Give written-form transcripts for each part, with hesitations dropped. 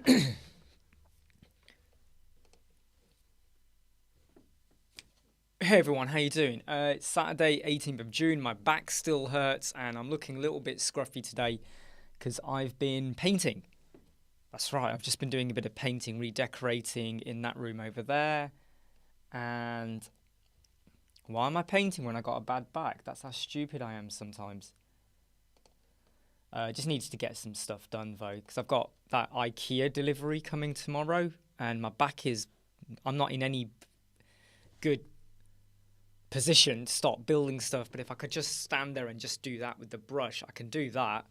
Hey everyone, how you doing? It's Saturday, 18th of June. My back still hurts and I'm looking a little bit scruffy today because I've been painting. That's right, I've just been doing a bit of painting, redecorating in that room over there. And why am I painting when I got a bad back? That's how stupid I am sometimes. Just needs to get some stuff done though, because I've got that IKEA delivery coming tomorrow and my back is, I'm not in any good position to start building stuff, but if I could just stand there and just do that with the brush, I can do that.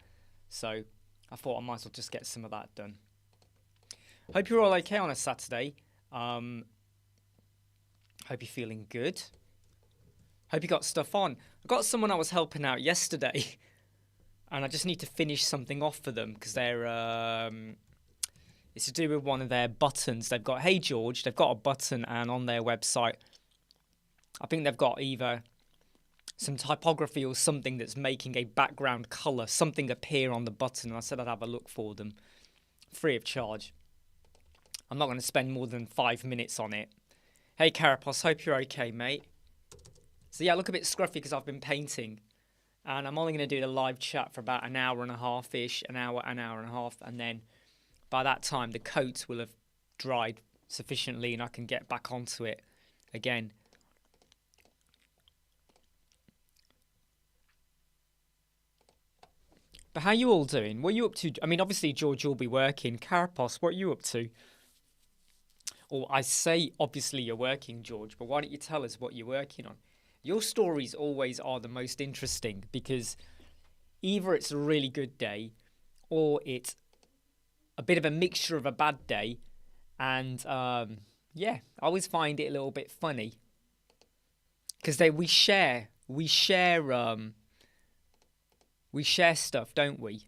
So I thought I might as well just get some of that done. Hope you're all okay on a Saturday. Hope you're feeling good. Hope you got stuff on. I got someone I was helping out yesterday and I just need to finish something off for them because they're it's to do with one of their buttons. They've got Hey George, they've got a button, and on their website I think they've got either some typography or something that's making a background color, something appear on the button. And I said I'd have a look for them, free of charge. I'm not going to spend more than 5 minutes on it. Hey Carapos, hope you're okay, mate. So yeah, I look a bit scruffy because I've been painting. And I'm only going to do the live chat for about an hour and a half-ish, an hour and a half. And then by that time, the coat will have dried sufficiently and I can get back onto it again. But how you all doing? What are you up to? I mean, obviously, George, you'll be working. Carapos, what are you up to? Or I say, obviously, you're working, George, but why don't you tell us what you're working on? Your stories always are the most interesting because either it's a really good day or it's a bit of a mixture of a bad day. And yeah, I always find it a little bit funny because we share stuff, don't we?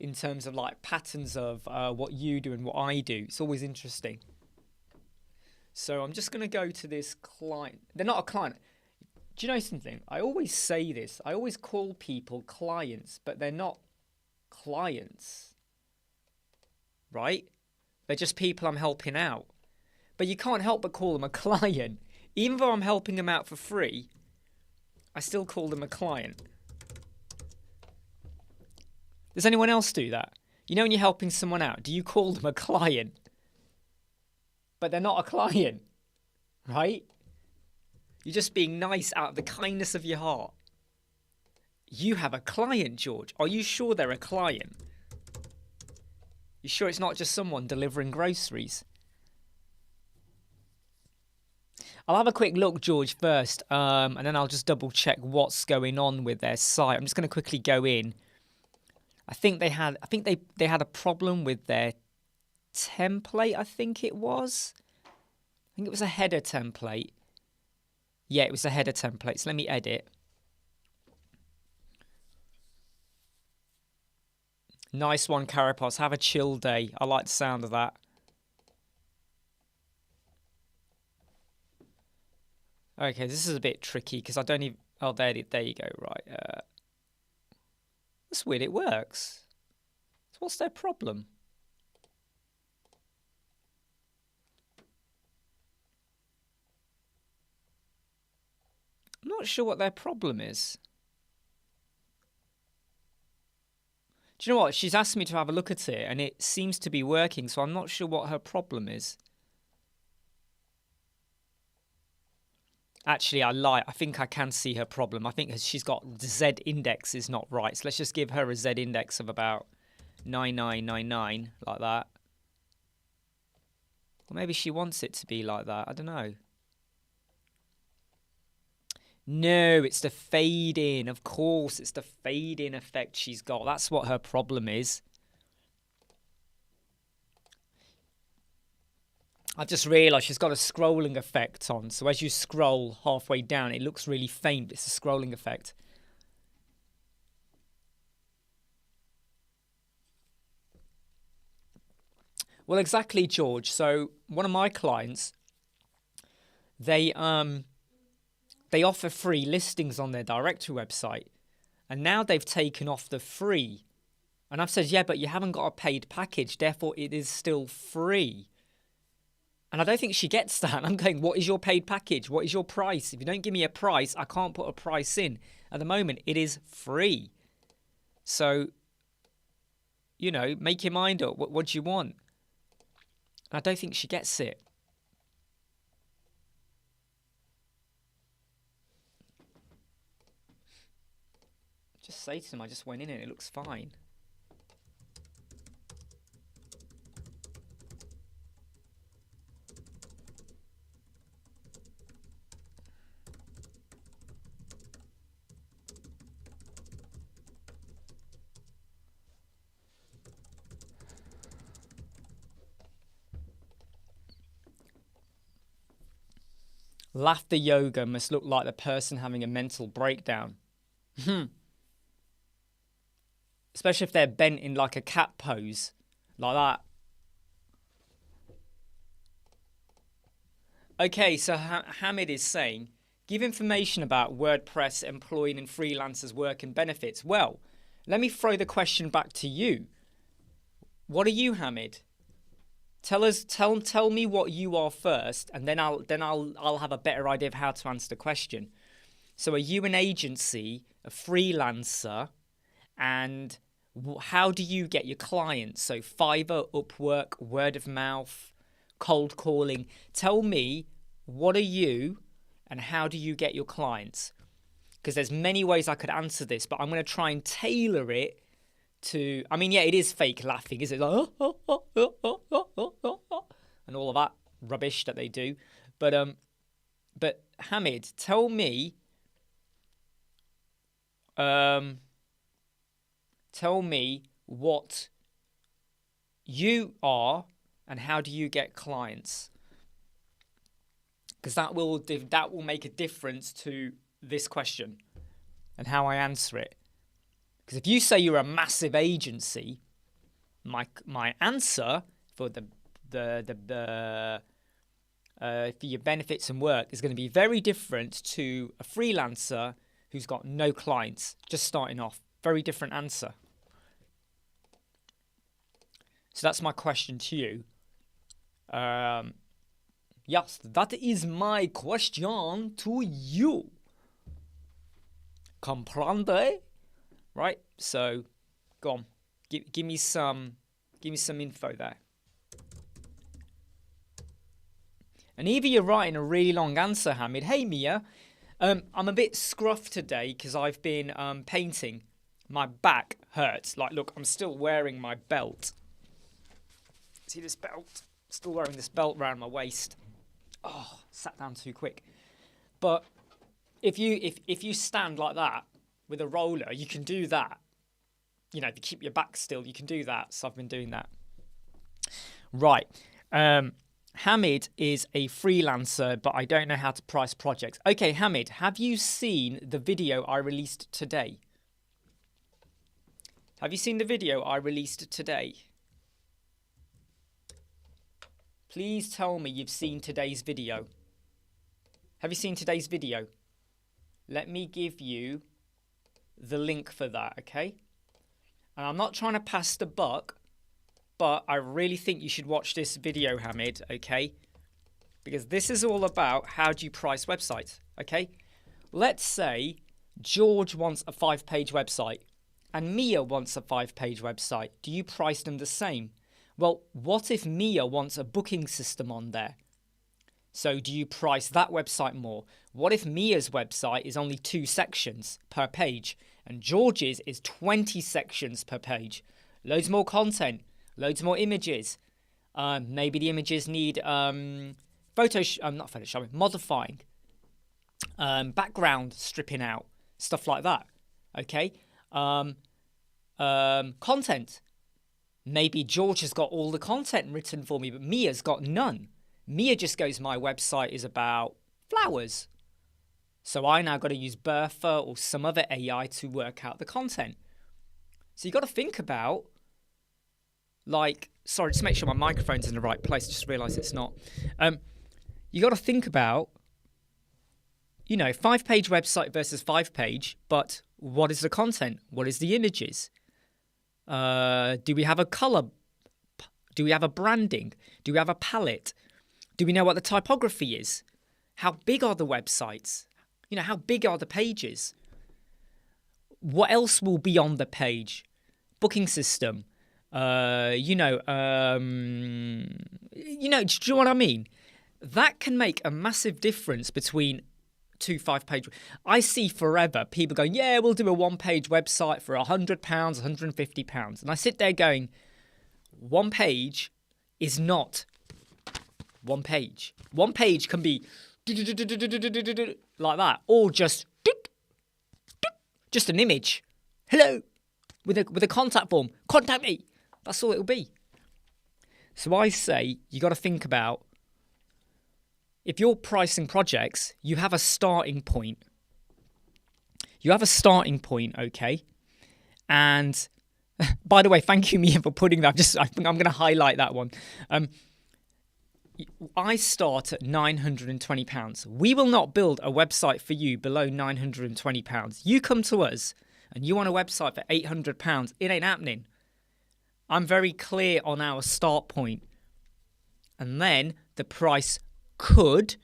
In terms of like patterns of what you do and what I do. It's always interesting. So I'm just going to go to this client. They're not a client. Do you know something? I always say this. I always call people clients, but they're not clients. Right? They're just people I'm helping out. But you can't help but call them a client. Even though I'm helping them out for free, I still call them a client. Does anyone else do that? You know when you're helping someone out, do you call them a client? But they're not a client, right? You're just being nice out of the kindness of your heart. You have a client, George. Are you sure they're a client? You sure it's not just someone delivering groceries? I'll have a quick look, George, first, and then I'll just double check what's going on with their site. I'm just going to quickly go in. I think they had a problem with their template. I think it was a header template. Yeah, it was a header template. So let me edit. Nice one, Carapos. Have a chill day. I like the sound of that. Okay, this is a bit tricky because I don't even... Oh, there you go. Right. That's weird. It works. So what's their problem? I'm not sure what their problem is. Do you know what? She's asked me to have a look at it and it seems to be working, so I'm not sure what her problem is. Actually, I lie. I think I can see her problem. I think she's got the Z index is not right. So let's just give her a Z index of about 9999, like that. Or maybe she wants it to be like that. I don't know. No, it's the fade in. Of course, it's the fade in effect she's got. That's what her problem is. I've just realised she's got a scrolling effect on. So as you scroll halfway down, it looks really faint. It's a scrolling effect. Well, exactly, George. So one of my clients, they offer free listings on their directory website. And now they've taken off the free And I've said, yeah, but you haven't got a paid package, therefore it is still free. And I don't think she gets that. I'm going, what is your paid package? What is your price? If you don't give me a price, I can't put a price in. At the moment, it is free. So, you know, make your mind up. What do you want? And I don't think she gets it. Just say to them, I just went in and it looks fine. Laughter yoga must look like the person having a mental breakdown. Especially if they're bent in like a cat pose, like that. Okay, so Hamid is saying, give information about WordPress employing and freelancers' work and benefits. Well, let me throw the question back to you. What are you, Hamid? Tell me what you are first, and then I'll have a better idea of how to answer the question. So, are you an agency, a freelancer, and how do you get your clients? So, Fiverr, Upwork, word of mouth, cold calling. Tell me, what are you, and how do you get your clients? Because there's many ways I could answer this, but I'm going to try and tailor it to, I mean, yeah, it is fake laughing, is it? Like, and all of that rubbish that they do. But Hamid, tell me what you are and how do you get clients? Because that will make a difference to this question and how I answer it. Because if you say you're a massive agency, my answer for for your benefits and work is going to be very different to a freelancer who's got no clients, just starting off. Very different answer. So that's my question to you. Yes, that is my question to you. Comprende? Right, so go on, give me some info there. And either you're writing a really long answer, Hamid. Hey Mia, I'm a bit scruffed today because I've been painting. My back hurts. Like, look, I'm still wearing my belt. See this belt? Still wearing this belt around my waist. Oh, sat down too quick. But if you stand like that with a roller, you can do that. You know, if you keep your back still, you can do that. So I've been doing that. Right. Hamid is a freelancer, but I don't know how to price projects. Okay, Hamid, have you seen the video I released today? Have you seen the video I released today? Please tell me you've seen today's video. Have you seen today's video? Let me give you the link for that, okay? And I'm not trying to pass the buck, but I really think you should watch this video, Hamid, okay? Because this is all about how do you price websites, okay? Let's say George wants a 5-page website and Mia wants a 5-page website. Do you price them the same? Well, what if Mia wants a booking system on there? So do you price that website more? What if Mia's website is only 2 sections per page and George's is 20 sections per page? Loads more content, loads more images. Maybe the images need modifying, background stripping out, stuff like that. Okay. Content. Maybe George has got all the content written for me, but Mia's got none. Mia just goes, my website is about flowers. So I now got to use Bertha or some other AI to work out the content. So you got to think about, like, sorry, just make sure my microphone's in the right place. Just realised it's not. You got to think about, 5-page website versus 5-page, but what is the content? What is the images? Do we have a color? Do we have a branding? Do we have a palette? Do we know what the typography is? How big are the websites? How big are the pages? What else will be on the page? Booking system. Do you know what I mean? That can make a massive difference between 2 5-page. I see forever people going, yeah, we'll do a 1-page website for £100, £150. And I sit there going, 1 page is not 1 page. 1 page can be like that, or just an image. Hello, with a contact form. Contact me. That's all it'll be. So I say you got to think about, if you're pricing projects, you have a starting point. Okay? And by the way, thank you, Mia, for putting that. I'm going to highlight that one. I start at £920. We will not build a website for you below £920. You come to us and you want a website for £800. It ain't happening. I'm very clear on our start point. And then the price could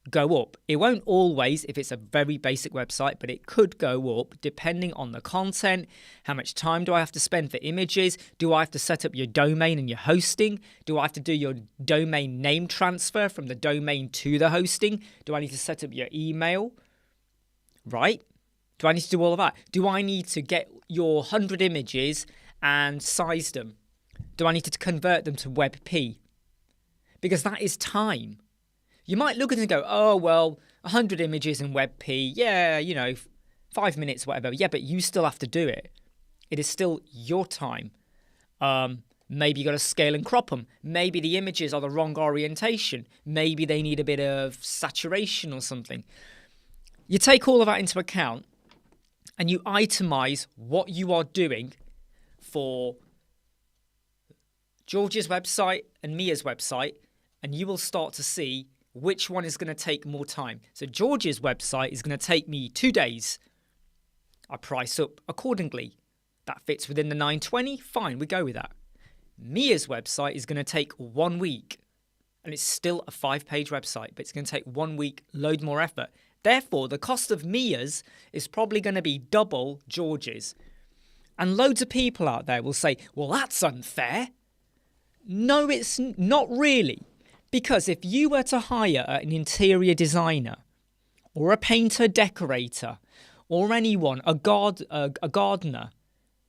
go up. It won't always if it's a very basic website, but it could go up depending on the content. How much time do I have to spend for images? Do I have to set up your domain and your hosting? Do I have to do your domain name transfer from the domain to the hosting? Do I need to set up your email? Right? Do I need to do all of that? Do I need to get your 100 images and size them? Do I need to convert them to WebP? Because that is time. You might look at it and go, oh, well, 100 images in WebP, yeah, 5 minutes, whatever. Yeah, but you still have to do it. It is still your time. Maybe you got to scale and crop them. Maybe the images are the wrong orientation. Maybe they need a bit of saturation or something. You take all of that into account and you itemize what you are doing for George's website and Mia's website, and you will start to see which one is going to take more time. So George's website is going to take me 2 days. I price up accordingly. That fits within the 920. Fine, we go with that. Mia's website is going to take 1 week. And it's still a 5-page website, but it's going to take 1 week, load more effort. Therefore, the cost of Mia's is probably going to be double George's. And loads of people out there will say, well, that's unfair. No, it's not really. Because if you were to hire an interior designer or a painter decorator or anyone, a gardener,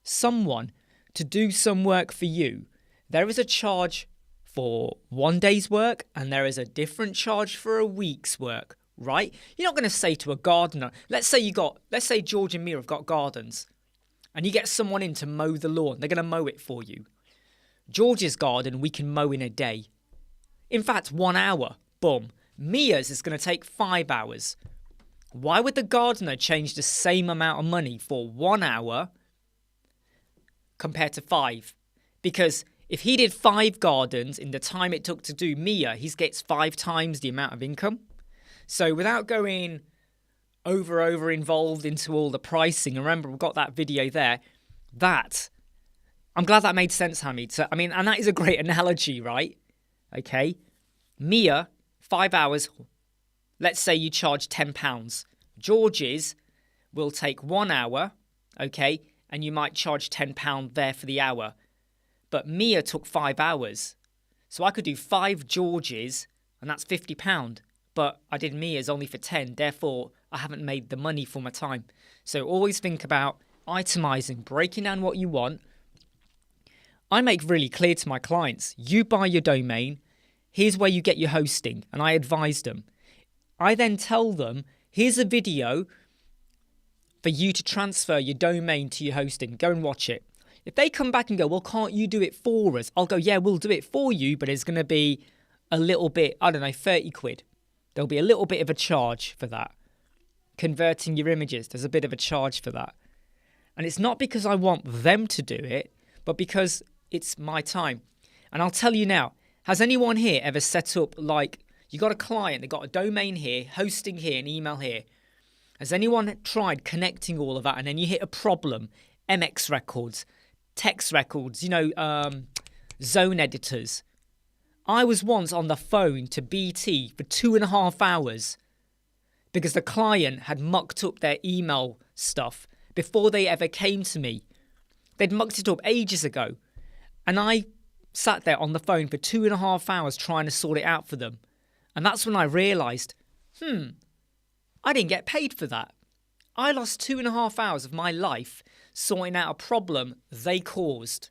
someone to do some work for you, there is a charge for 1 day's work and there is a different charge for a week's work, right? You're not going to say to a gardener, let's say George and Mia have got gardens and you get someone in to mow the lawn. They're going to mow it for you. George's garden, we can mow in a day. In fact, 1 hour. Boom. Mia's is going to take 5 hours. Why would the gardener change the same amount of money for 1 hour compared to 5? Because if he did 5 gardens in the time it took to do Mia, he gets 5 times the amount of income. So without going over involved into all the pricing, remember we've got that video there, I'm glad that made sense, Hamid. So, and that is a great analogy, right? Okay, Mia, 5 hours, let's say you charge £10. George's will take 1 hour, okay, and you might charge £10 there for the hour. But Mia took 5 hours. So I could do 5 George's, and that's £50. But I did Mia's only for 10, therefore I haven't made the money for my time. So always think about itemizing, breaking down what you want. I make really clear to my clients, you buy your domain, here's where you get your hosting, and I advise them. I then tell them, here's a video for you to transfer your domain to your hosting. Go and watch it. If they come back and go, well, can't you do it for us? I'll go, yeah, we'll do it for you, but it's going to be a little bit, 30 quid. There'll be a little bit of a charge for that. Converting your images, there's a bit of a charge for that. And it's not because I want them to do it, but because it's my time. And I'll tell you now, has anyone here ever set up, you got a client, they got a domain here, hosting here, and email here. Has anyone tried connecting all of that and then you hit a problem, MX records, text records, zone editors. I was once on the phone to BT for 2.5 hours because the client had mucked up their email stuff before they ever came to me. They'd mucked it up ages ago. And I sat there on the phone for 2.5 hours trying to sort it out for them. And that's when I realised, I didn't get paid for that. I lost 2.5 hours of my life sorting out a problem they caused.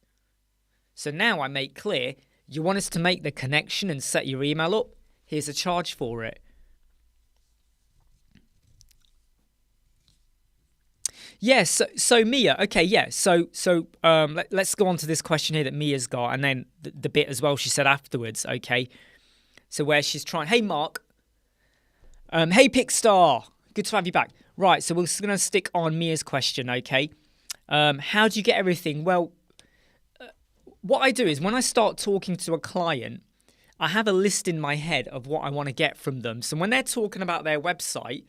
So now I make clear, you want us to make the connection and set your email up? Here's a charge for it. Yes, so Mia, okay, yeah. So let's go on to this question here that Mia's got, and then the bit as well she said afterwards, okay? So where she's trying, hey Mark, hey Pickstar, good to have you back. Right, so we're just going to stick on Mia's question, okay? How do you get everything? Well, what I do is when I start talking to a client, I have a list in my head of what I want to get from them. So when they're talking about their website,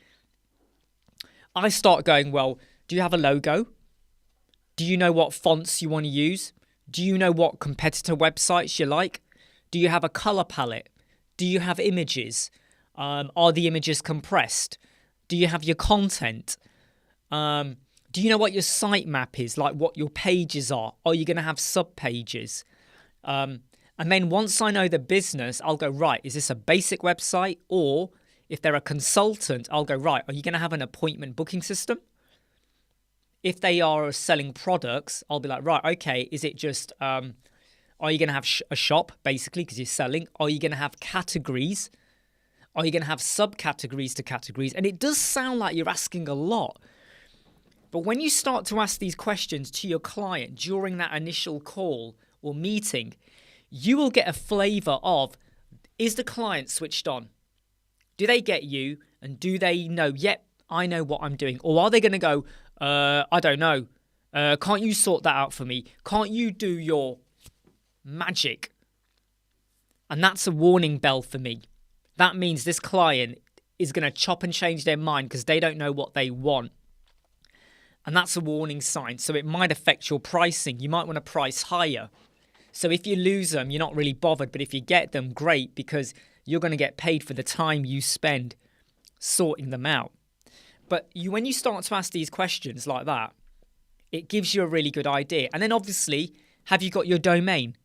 I start going, well, do you have a logo? Do you know what fonts you want to use? Do you know what competitor websites you like? Do you have a color palette? Do you have images? Are the images compressed? Do you have your content? Do you know what your sitemap is, like what your pages are? Are you going to have sub-pages? And then once I know the business, I'll go, right, is this a basic website? Or if they're a consultant, I'll go, right, are you going to have an appointment booking system? If they are selling products, I'll be like, right, okay, is it just, are you going to have a shop, basically, because you're selling? Are you going to have categories? Are you going to have subcategories to categories? And it does sound like you're asking a lot. But when you start to ask these questions to your client during that initial call or meeting, you will get a flavor of, is the client switched on? Do they get you? And do they know, yep, I know what I'm doing? Or are they going to go, I don't know. Can't you sort that out for me? Can't you do your magic? And that's a warning bell for me. That means this client is going to chop and change their mind because they don't know what they want. And that's a warning sign. So it might affect your pricing. You might want to price higher. So if you lose them, you're not really bothered. But if you get them, great, because you're going to get paid for the time you spend sorting them out. But when you start to ask these questions like that, it gives you a really good idea. And then obviously, have you got your domain?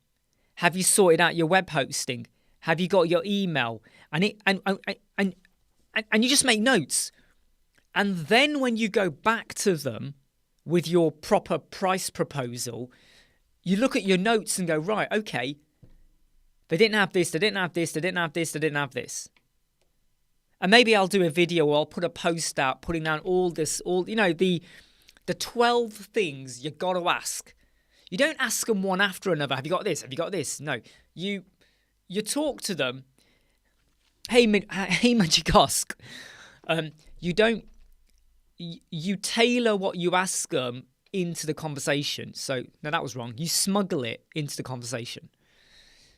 Have you sorted out your web hosting? Have you got your email? And you just make notes. And then when you go back to them with your proper price proposal, you look at your notes and go, right, okay, they didn't have this, they didn't have this, they didn't have this, they didn't have this. And maybe I'll do a video or I'll put a post out putting down the 12 things you got to ask. You don't ask them one after another. Have you got this? Have you got this? No. You talk to them. Hey, Magicosk. You tailor what you ask them into the conversation. So, no, that was wrong. You smuggle it into the conversation.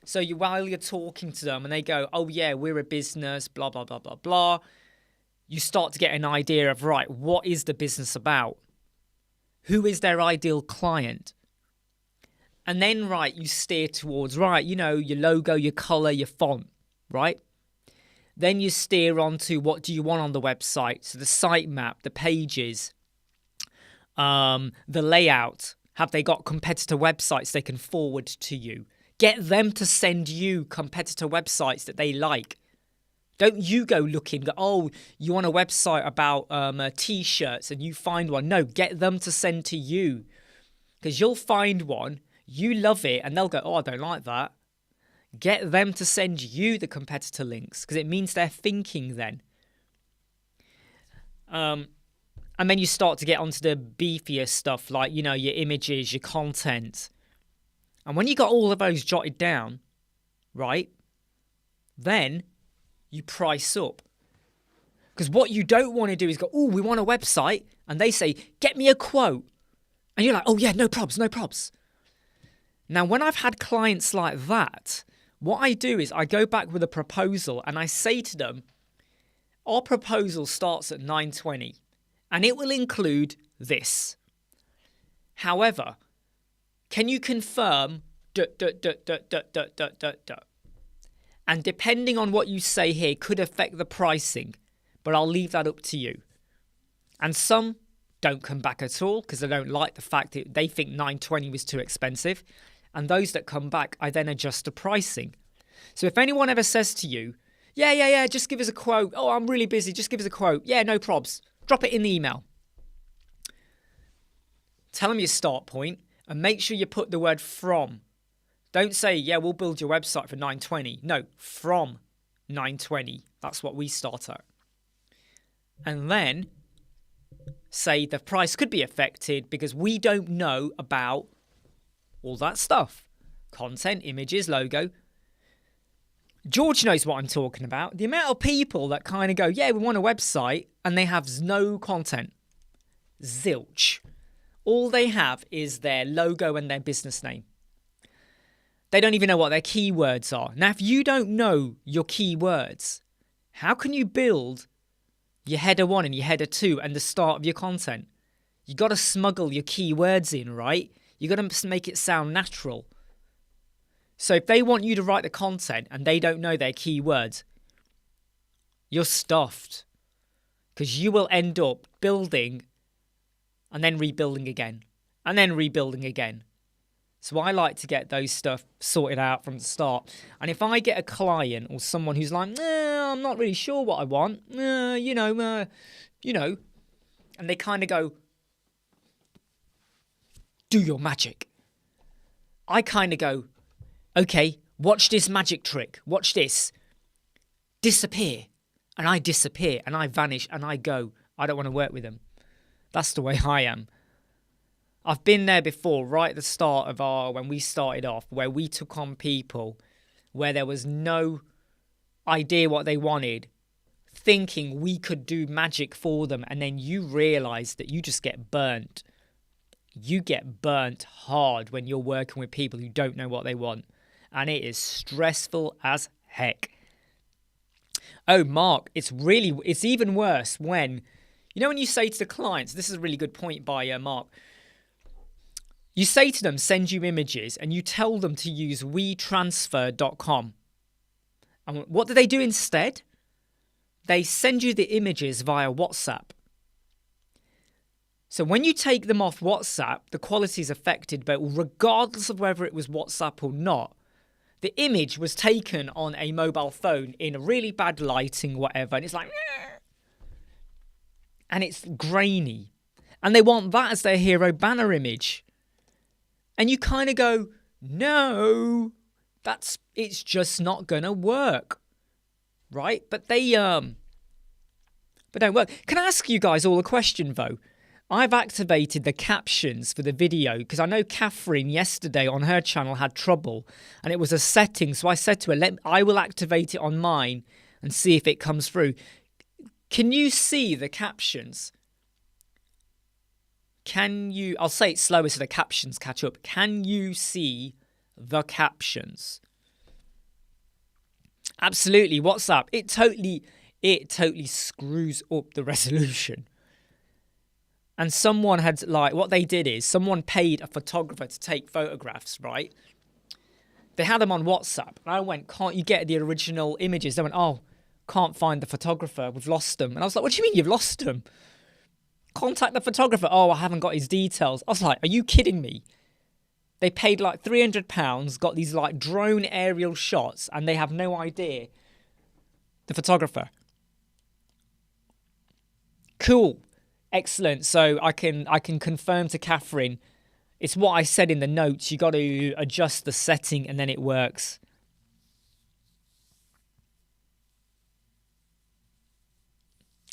So while you're talking to them and they go, oh yeah, we're a business, blah, blah, blah, blah, blah. You start to get an idea of, right, what is the business about? Who is their ideal client? And then, right, you steer towards, right, your logo, your color, your font, right? Then you steer on to what do you want on the website? So the sitemap, the pages, the layout. Have they got competitor websites they can forward to you? Get them to send you competitor websites that they like. Don't you go looking, oh, you want a website about T-shirts and you find one. No, get them to send to you. Because you'll find one, you love it, and they'll go, oh, I don't like that. Get them to send you the competitor links because it means they're thinking then. And then you start to get onto the beefier stuff like, your images, your content. And when you got all of those jotted down, right, then you price up. Because what you don't want to do is go, oh, we want a website. And they say, get me a quote. And you're like, oh, yeah, no probs, no probs. Now, when I've had clients like that, what I do is I go back with a proposal and I say to them, our proposal starts at $920 and it will include this. However, Can you confirm? And depending on what you say here could affect the pricing, but I'll leave that up to you. And some don't come back at all because they don't like the fact that they think 920 was too expensive. And those that come back, I then adjust the pricing. So if anyone ever says to you, yeah, just give us a quote. Oh, I'm really busy. Just give us a quote. Yeah, no probs. Drop it in the email. Tell them your start point and make sure you put the word from. Don't say, yeah, we'll build your website for 920. No, from 920. That's what we start at. And then say the price could be affected because we don't know about all that stuff. Content, images, logo. George knows what I'm talking about. The amount of people that kind of go, yeah, we want a website, and they have no content. Zilch. All they have is their logo and their business name. They don't even know what their keywords are. Now, if you don't know your keywords, how can you build your header 1 and your header 2 and the start of your content? You got to smuggle your keywords in, right? You got to make it sound natural. So if they want you to write the content and they don't know their keywords, you're stuffed. Because you will end up building and then rebuilding again. And then rebuilding again. So I like to get those stuff sorted out from the start. And if I get a client or someone who's like, I'm not really sure what I want, you know, and they kind of go, do your magic. I kind of go, okay, watch this magic trick. Watch this. Disappear. And I disappear and I vanish and I go. I don't want to work with them. That's the way I am. I've been there before, right at the start of when we started off, where we took on people where there was no idea what they wanted, thinking we could do magic for them, and then you realise that you just get burnt. You get burnt hard when you're working with people who don't know what they want, and it is stressful as heck. Oh, Mark, it's even worse when, when you say to the clients, this is a really good point by Mark, you say to them, send you images, and you tell them to use WeTransfer.com. And what do they do instead? They send you the images via WhatsApp. So when you take them off WhatsApp, the quality is affected, but regardless of whether it was WhatsApp or not, the image was taken on a mobile phone in a really bad lighting, whatever, and it's like, and it's grainy. And they want that as their hero banner image. And you kind of go, no, it's just not going to work. Right? But they don't work. Can I ask you guys all a question, though? I've activated the captions for the video because I know Catherine yesterday on her channel had trouble and it was a setting. So I said to her, I will activate it on mine and see if it comes through. Can you see the captions? I'll say it slower so the captions catch up. Can you see the captions? Absolutely. WhatsApp, it totally screws up the resolution. And someone had, what they did is someone paid a photographer to take photographs, right? They had them on WhatsApp. And I went, can't you get the original images? They went, oh, can't find the photographer. We've lost them. And I was like, what do you mean you've lost them? Contact the photographer. Oh, I haven't got his details. I was like, are you kidding me? They paid £300, got these drone aerial shots, and they have no idea. The photographer. Cool. Excellent. So I can confirm to Catherine, it's what I said in the notes. You got to adjust the setting and then it works.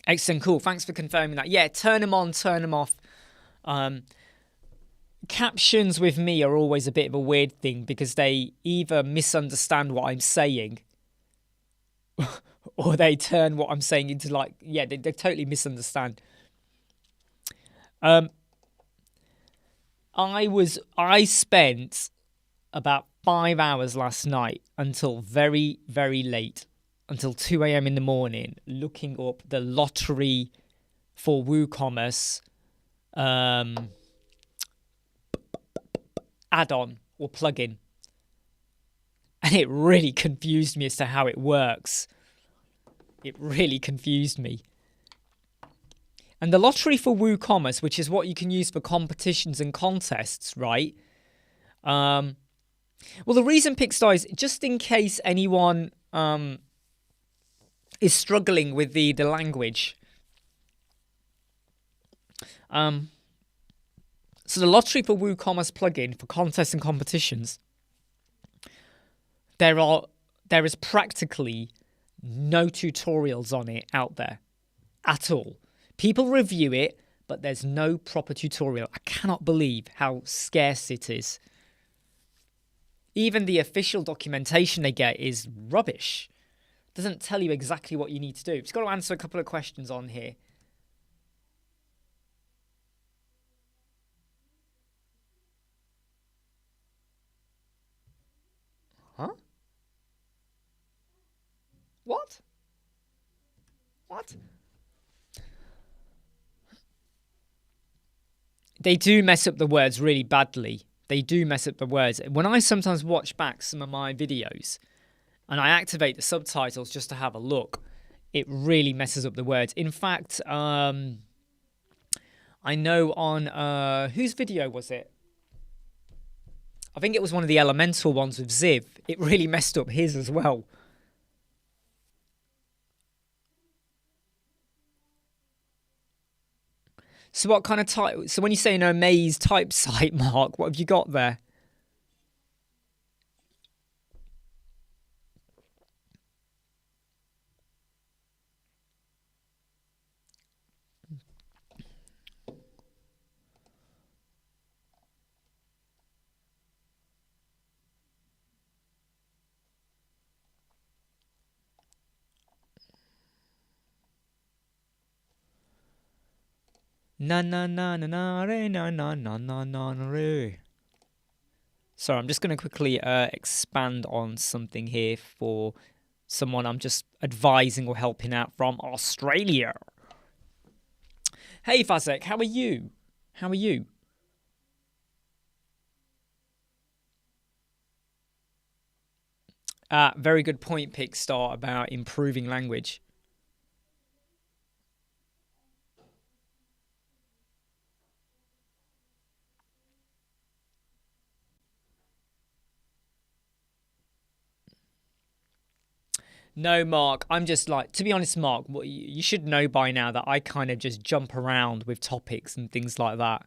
Excellent. Cool. Thanks for confirming that. Yeah, turn them on, turn them off. Captions with me are always a bit of a weird thing because they either misunderstand what I'm saying or they turn what I'm saying into they totally misunderstand. I spent about 5 hours last night until very, very late, until 2 a.m. in the morning, looking up the lottery for WooCommerce add-on or plugin. And it really confused me as to how it works. It really confused me. And the lottery for WooCommerce, which is what you can use for competitions and contests, right? Well, the reason Pickstar is just in case anyone is struggling with the language. So the lottery for WooCommerce plugin for contests and competitions, there is practically no tutorials on it out there at all. People review it, but there's no proper tutorial. I cannot believe how scarce it is. Even the official documentation they get is rubbish. Doesn't tell you exactly what you need to do. Just got to answer a couple of questions on here. Huh? What? What? They do mess up the words really badly. They do mess up the words. When I sometimes watch back some of my videos and I activate the subtitles just to have a look, it really messes up the words. In fact, I know on... whose video was it? I think it was one of the Elementor ones with Ziv. It really messed up his as well. So what kind of type... So when you say an Amaze type site, Mark, what have you got there? Na na na na na re na na na na na re. Sorry, I'm just going to quickly expand on something here for someone I'm just advising or helping out from Australia. Hey Fazek, how are you? How are you? Very good point, Pickstar, about improving language. No, Mark, I'm just like, to be honest, Mark, you should know by now that I kind of just jump around with topics and things like that.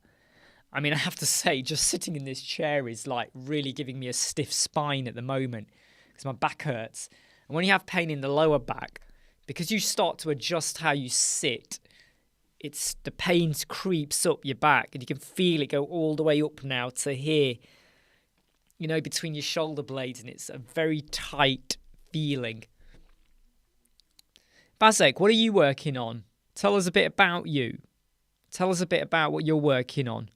I mean, I have to say, just sitting in this chair is like really giving me a stiff spine at the moment because my back hurts. And when you have pain in the lower back, because you start to adjust how you sit, it's the pain creeps up your back and you can feel it go all the way up now to here, you know, between your shoulder blades, and it's a very tight feeling. Bazek, what are you working on? Tell us a bit about you. Tell us a bit about what you're working on.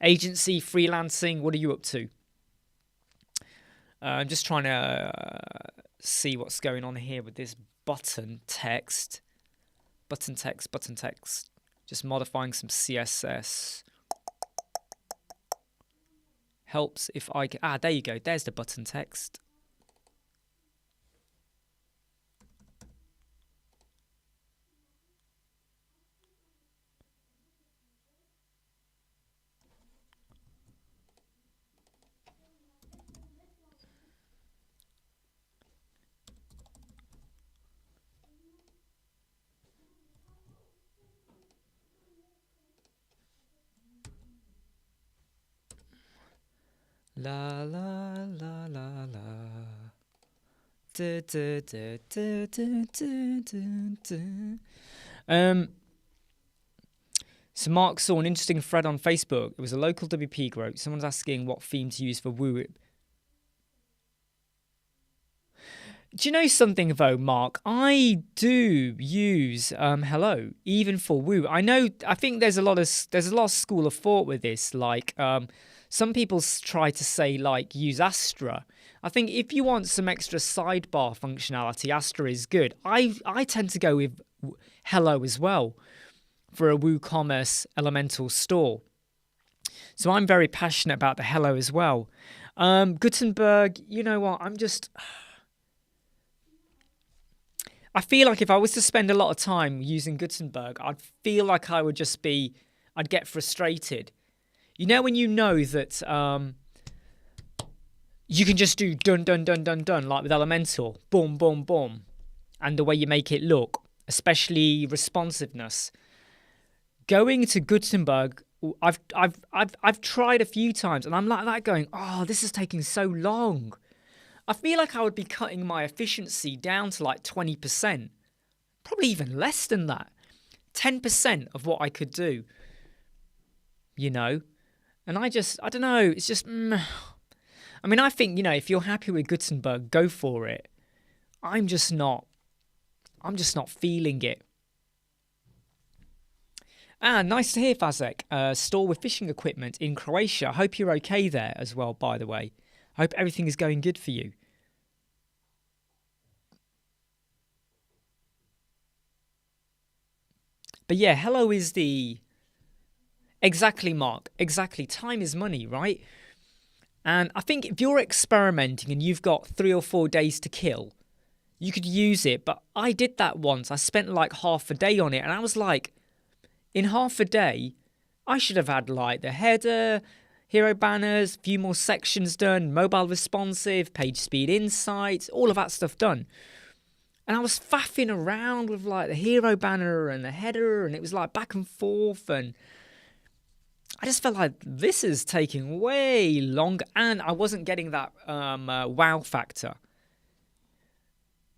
Agency, freelancing, what are you up to? I'm just trying to see what's going on here with this button text. Button text. Just modifying some CSS. Helps if I... there you go. There's the button text. La la la la la. Da, da, da, da, da, da, da. So Mark saw an interesting thread on Facebook. It was a local WP group. Someone's asking what theme to use for Woo. Do you know something though, Mark? I do use hello even for Woo. I think there's a lot of school of thought with this. Like some people try to say like use Astra. I think if you want some extra sidebar functionality, Astra is good. I tend to go with hello as well for a WooCommerce Elementor store. So I'm very passionate about the hello as well. Gutenberg, you know what? I feel like if I was to spend a lot of time using Gutenberg, I'd feel like I'd get frustrated. You know when you know that you can just do done, done, done, done, done, like with Elementor, boom, boom, boom, and the way you make it look, especially responsiveness. Going to Gutenberg, I've tried a few times, and I'm like that going, oh, this is taking so long. I feel like I would be cutting my efficiency down to like 20%, probably even less than that, 10% of what I could do, you know? And I don't know, it's just, I mean, I think, if you're happy with Gutenberg, go for it. I'm just not feeling it. Nice to hear, Fazek. Store with fishing equipment in Croatia. Hope you're okay there as well, by the way. Hope everything is going good for you. But yeah, hello is the... Exactly, Mark. Exactly. Time is money, right? And I think if you're experimenting and you've got 3 or 4 days to kill, you could use it. But I did that once. I spent like half a day on it. And I was like, in half a day, I should have had like the header, hero banners, a few more sections done, mobile responsive, page speed insights, all of that stuff done. And I was faffing around with like the hero banner and the header, and it was like back and forth, and I just felt like this is taking way longer, and I wasn't getting that wow factor.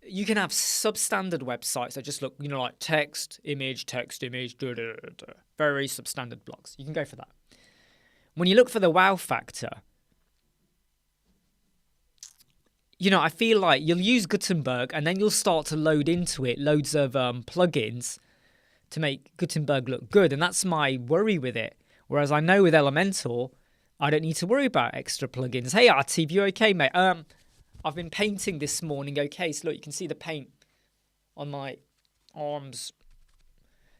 You can have substandard websites that just look, like text, image, very substandard blocks. You can go for that. When you look for the wow factor, I feel like you'll use Gutenberg and then you'll start to load into it loads of plugins to make Gutenberg look good. And that's my worry with it. Whereas I know with Elementor, I don't need to worry about extra plugins. Hey, Artib, you okay, mate? I've been painting this morning. Okay, so look, you can see the paint on my arms.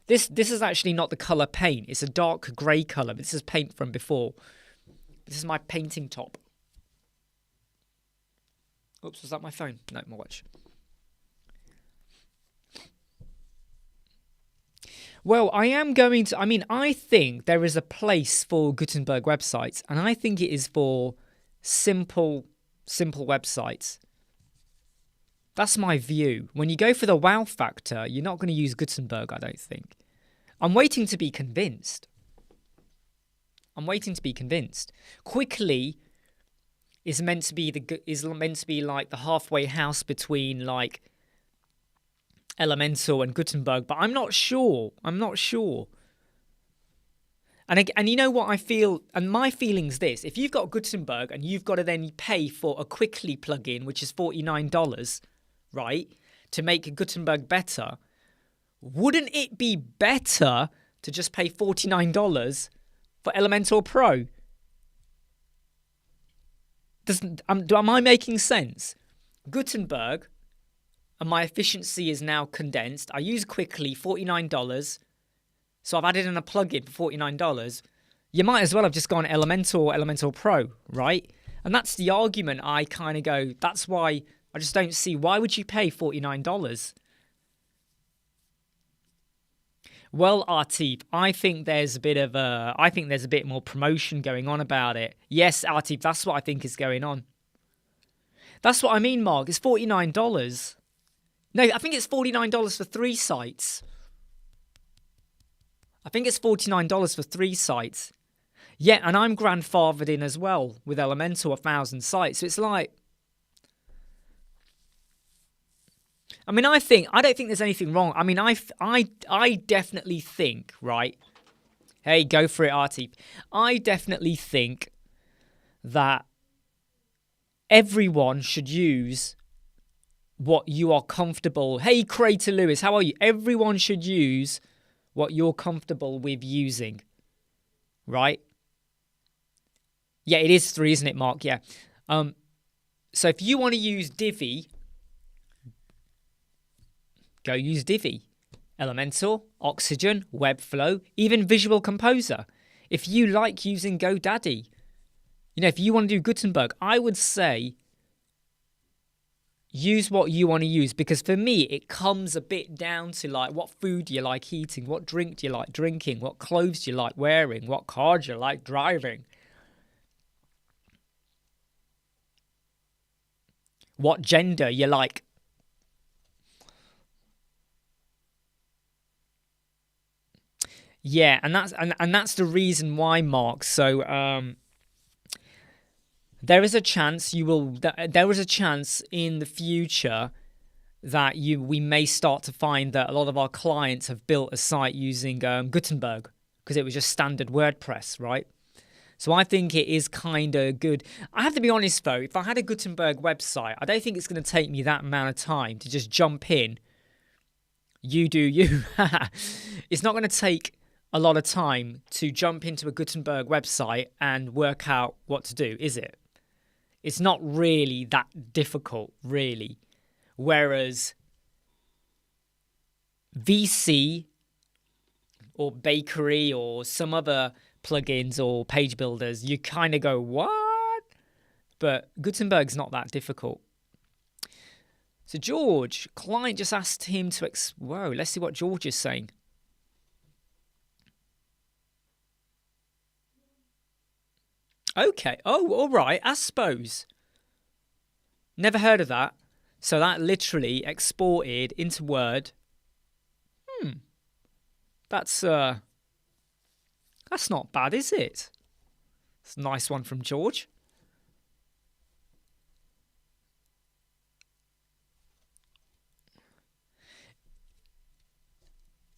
This is actually not the colour paint. It's a dark grey colour. This is paint from before. This is my painting top. Oops, was that my phone? No, my watch. Well, I think there is a place for Gutenberg websites, and I think it is for simple websites. That's my view. When you go for the wow factor, you're not going to use Gutenberg, I don't think. I'm waiting to be convinced. Quickly is meant to be like the halfway house between like Elementor and Gutenberg, but I'm not sure. And you know what I feel, and my feeling's this: if you've got Gutenberg and you've got to then pay for a Quickly plugin, which is $49, right, to make Gutenberg better, wouldn't it be better to just pay $49 for Elementor Pro? Am I making sense? Gutenberg, and my efficiency is now condensed. I use Quickly, $49. So I've added in a plugin for $49. You might as well have just gone Elementor Pro, right? And that's the argument I kind of go, that's why I just don't see, why would you pay $49? Well, Artib, I think there's a bit more promotion going on about it. Yes, Artib, that's what I think is going on. That's what I mean, Mark. It's $49. No, I think it's $49 for 3 sites. I think it's $49 for 3 sites. Yeah, and I'm grandfathered in as well with Elementor 1,000 sites. So it's like, I mean, I don't think there's anything wrong. I mean, I definitely think, right? Hey, go for it, Artie. I definitely think that everyone should use what you are comfortable. Hey, Crater Lewis, how are you? Everyone should use what you're comfortable with using, right? Yeah, it is 3, isn't it, Mark? Yeah. So if you want to use Divi, go use Divi. Elementor, Oxygen, Webflow, even Visual Composer. If you like using GoDaddy, if you want to do Gutenberg, I would say use what you want to use, because for me, it comes a bit down to like what food you like eating, what drink do you like drinking, what clothes do you like wearing, what car do you like driving, what gender you like. Yeah, and that's the reason why, Mark. So there is a chance there is a chance in the future that we may start to find that a lot of our clients have built a site using Gutenberg, because it was just standard WordPress, right? So I think it is kind of good. I have to be honest though, if I had a Gutenberg website, I don't think it's going to take me that amount of time to just jump in. You do you. It's not going to take a lot of time to jump into a Gutenberg website and work out what to do, is it? It's not really that difficult, really. Whereas VC or Bakery or some other plugins or page builders, you kind of go, what? But Gutenberg's not that difficult. So George, client just asked him to... Whoa, let's see what George is saying. Okay. Oh, all right. I suppose. Never heard of that. So that literally exported into Word. That's not bad, is it? It's a nice one from George.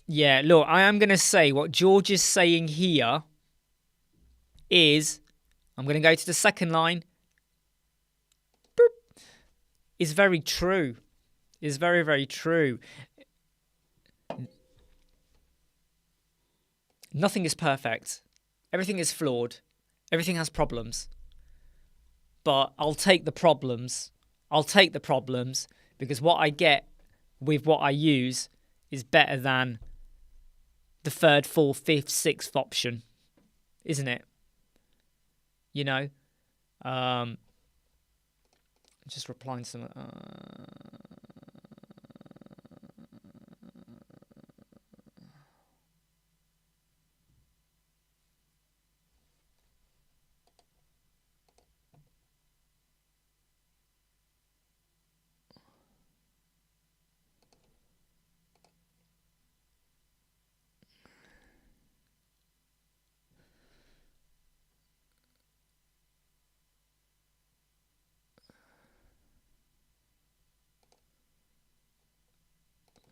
Yeah, look, I am going to say what George is saying here is... I'm going to go to the second line. Boop. Is very true. Is very, very true. Nothing is perfect. Everything is flawed. Everything has problems. But I'll take the problems. Because what I get with what I use is better than the third, fourth, fifth, sixth option. Isn't it? Just replying to some...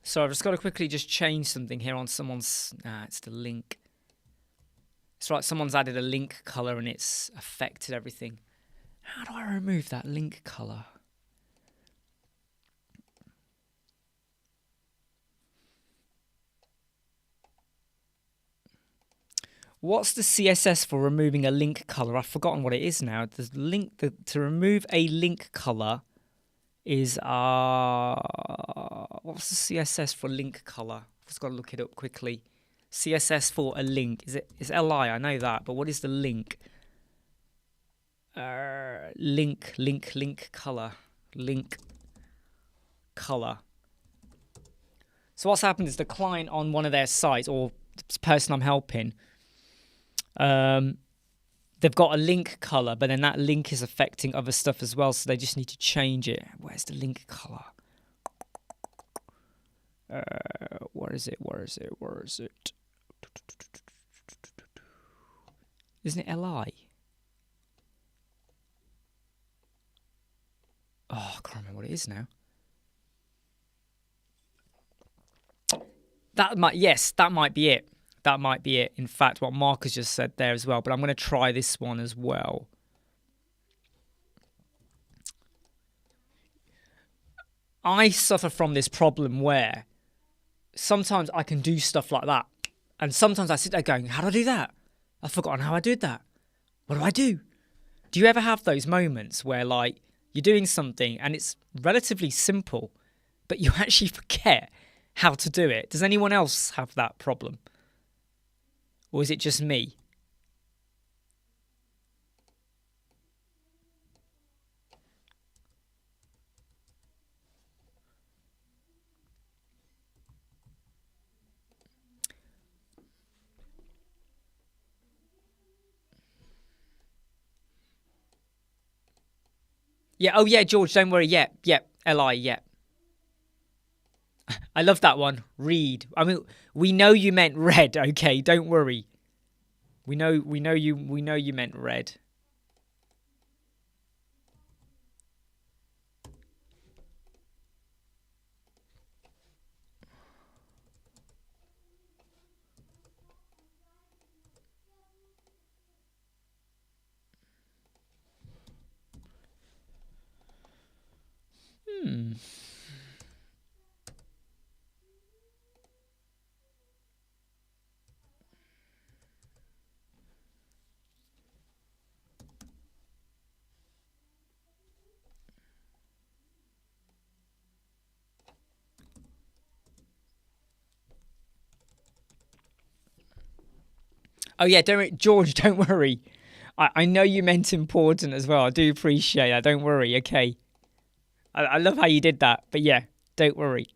So I've just got to quickly just change something here on someone's... it's the link. It's right, someone's added a link color and it's affected everything. How do I remove that link color? What's the CSS for removing a link color? I've forgotten what it is now. The link to remove a link color is what's the CSS for link color? I've just got to look it up quickly. CSS for a link, it's LI, I know that, but what is the link? Link color. So what's happened is the client on one of their sites, or the person I'm helping, they've got a link color, but then that link is affecting other stuff as well, so they just need to change it. Where's the link color? Where is it? Isn't it LI? Oh, I can't remember what it is now. That might be it. That might be it. In fact, what Mark has just said there as well. But I'm going to try this one as well. I suffer from this problem where sometimes I can do stuff like that. And sometimes I sit there going, how do I do that? I've forgotten how I did that. What do I do? Do you ever have those moments where like you're doing something and it's relatively simple, but you actually forget how to do it? Does anyone else have that problem? Or is it just me? Yeah. Oh yeah, George. Don't worry. Yeah. Yeah. Li. Yeah. I love that one. Read. I mean, we know you meant red. Okay. Don't worry. We know you meant red. Oh yeah, don't George. Don't worry. I know you meant important as well. I do appreciate that. Don't worry. Okay. I love how you did that. But yeah, don't worry.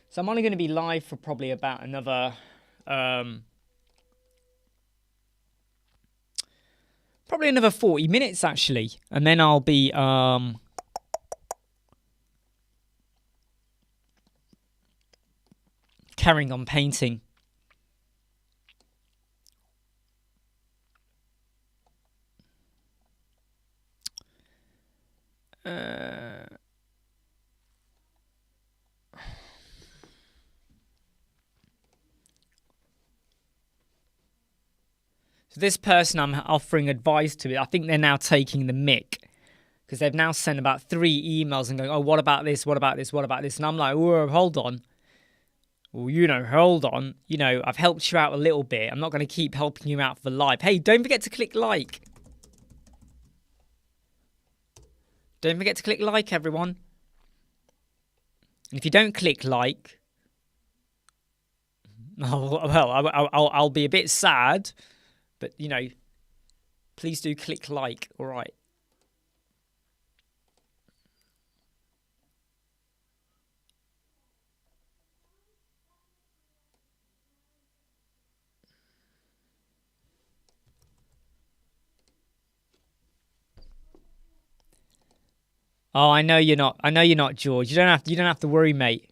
So I'm only going to be live for probably about another, probably another 40 minutes actually, and then I'll be carrying on painting. So this person I'm offering advice to, I think they're now taking the mick because they've now sent about 3 emails and going, oh, what about this? What about this? What about this? And I'm like, whoa, hold on. Well, hold on. I've helped you out a little bit. I'm not going to keep helping you out for live. Hey, don't forget to click like. Don't forget to click like, everyone. And if you don't click like, I'll be a bit sad. But, please do click like. All right. Oh, I know you're not. I know you're not, George. You don't have to worry, mate.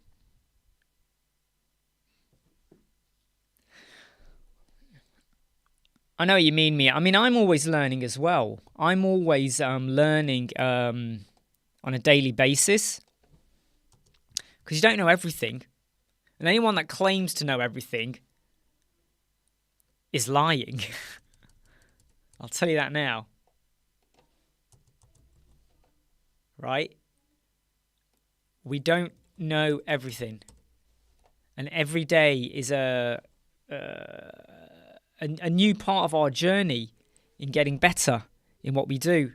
I know what you mean, me. I mean, I'm always learning as well. I'm always learning on a daily basis because you don't know everything, and anyone that claims to know everything is lying. I'll tell you that now. Right? We don't know everything, and every day is a new part of our journey in getting better in what we do.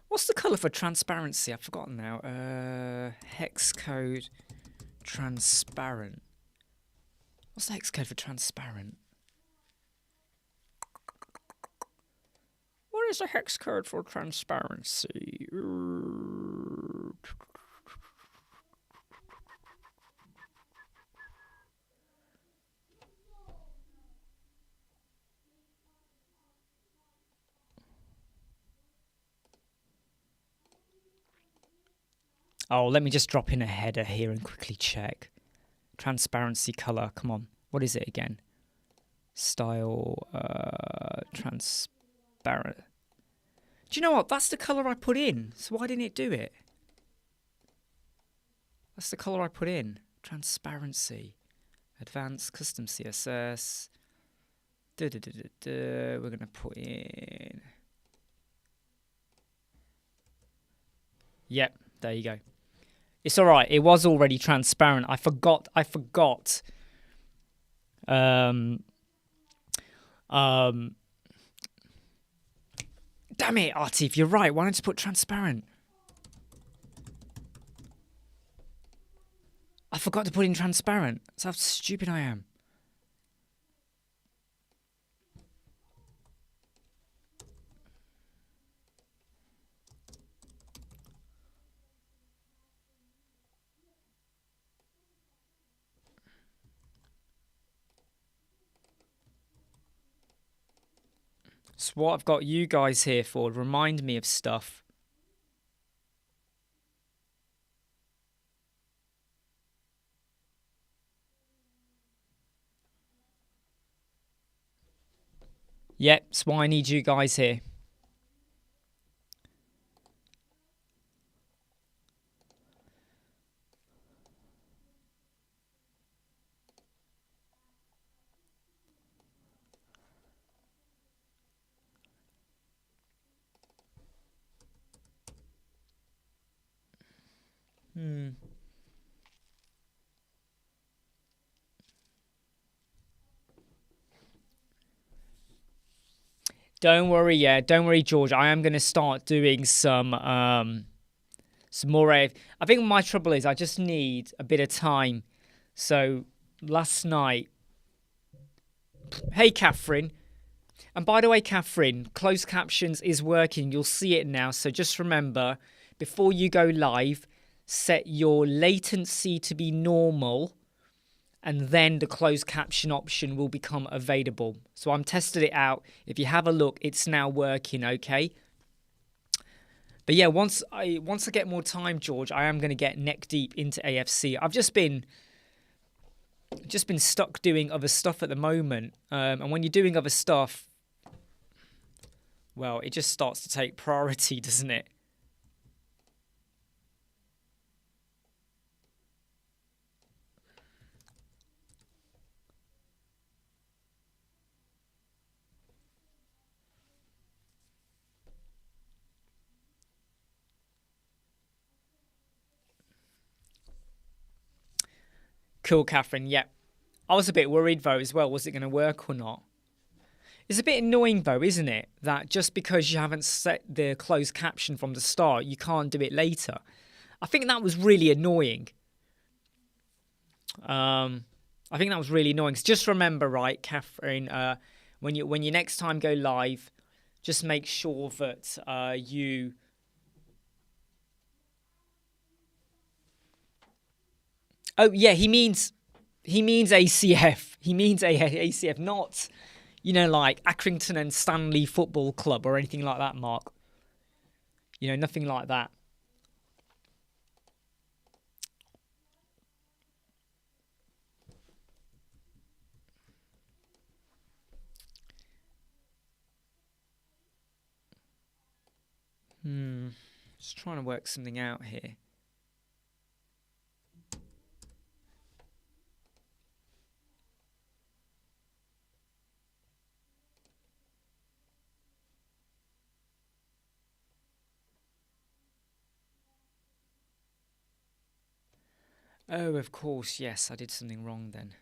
What's the colour for transparency? I've forgotten now. Hex code transparent. What's the hex code for transparent? What is the hex code for transparency? Oh, let me just drop in a header here and quickly check. Transparency color. Come on. What is it again? Style transparent. Do you know what? That's the color I put in. So why didn't it do it? That's the color I put in. Transparency. Advanced custom CSS. We're going to put in. Yep, there you go. It's all right. It was already transparent. I forgot. Damn it, Artif, you're right. Why don't you put transparent? I forgot to put in transparent. That's how stupid I am. It's what I've got you guys here for. Remind me of stuff. Yep, it's why I need you guys here. Don't worry, George. I am going to start doing some more. I think my trouble is I just need a bit of time. So last night, hey Catherine, and by the way, Catherine, closed captions is working. You'll see it now. So just remember, before you go live, set your latency to be normal, and then the closed caption option will become available. So I'm tested it out. If you have a look, it's now working, okay? But yeah, once I get more time, George, I am going to get neck deep into AFC. I've just been stuck doing other stuff at the moment. And when you're doing other stuff, well, it just starts to take priority, doesn't it? Cool, Catherine. Yep. I was a bit worried, though, as well. Was it going to work or not? It's a bit annoying, though, isn't it? That just because you haven't set the closed caption from the start, you can't do it later. I think that was really annoying. I think that was really annoying. So just remember, right, Catherine, when you next time go live, just make sure that you... Oh, yeah, he means ACF. He means ACF, not, like Accrington and Stanley Football Club or anything like that, Mark. Nothing like that. Just trying to work something out here. Oh, of course, yes, I did something wrong then.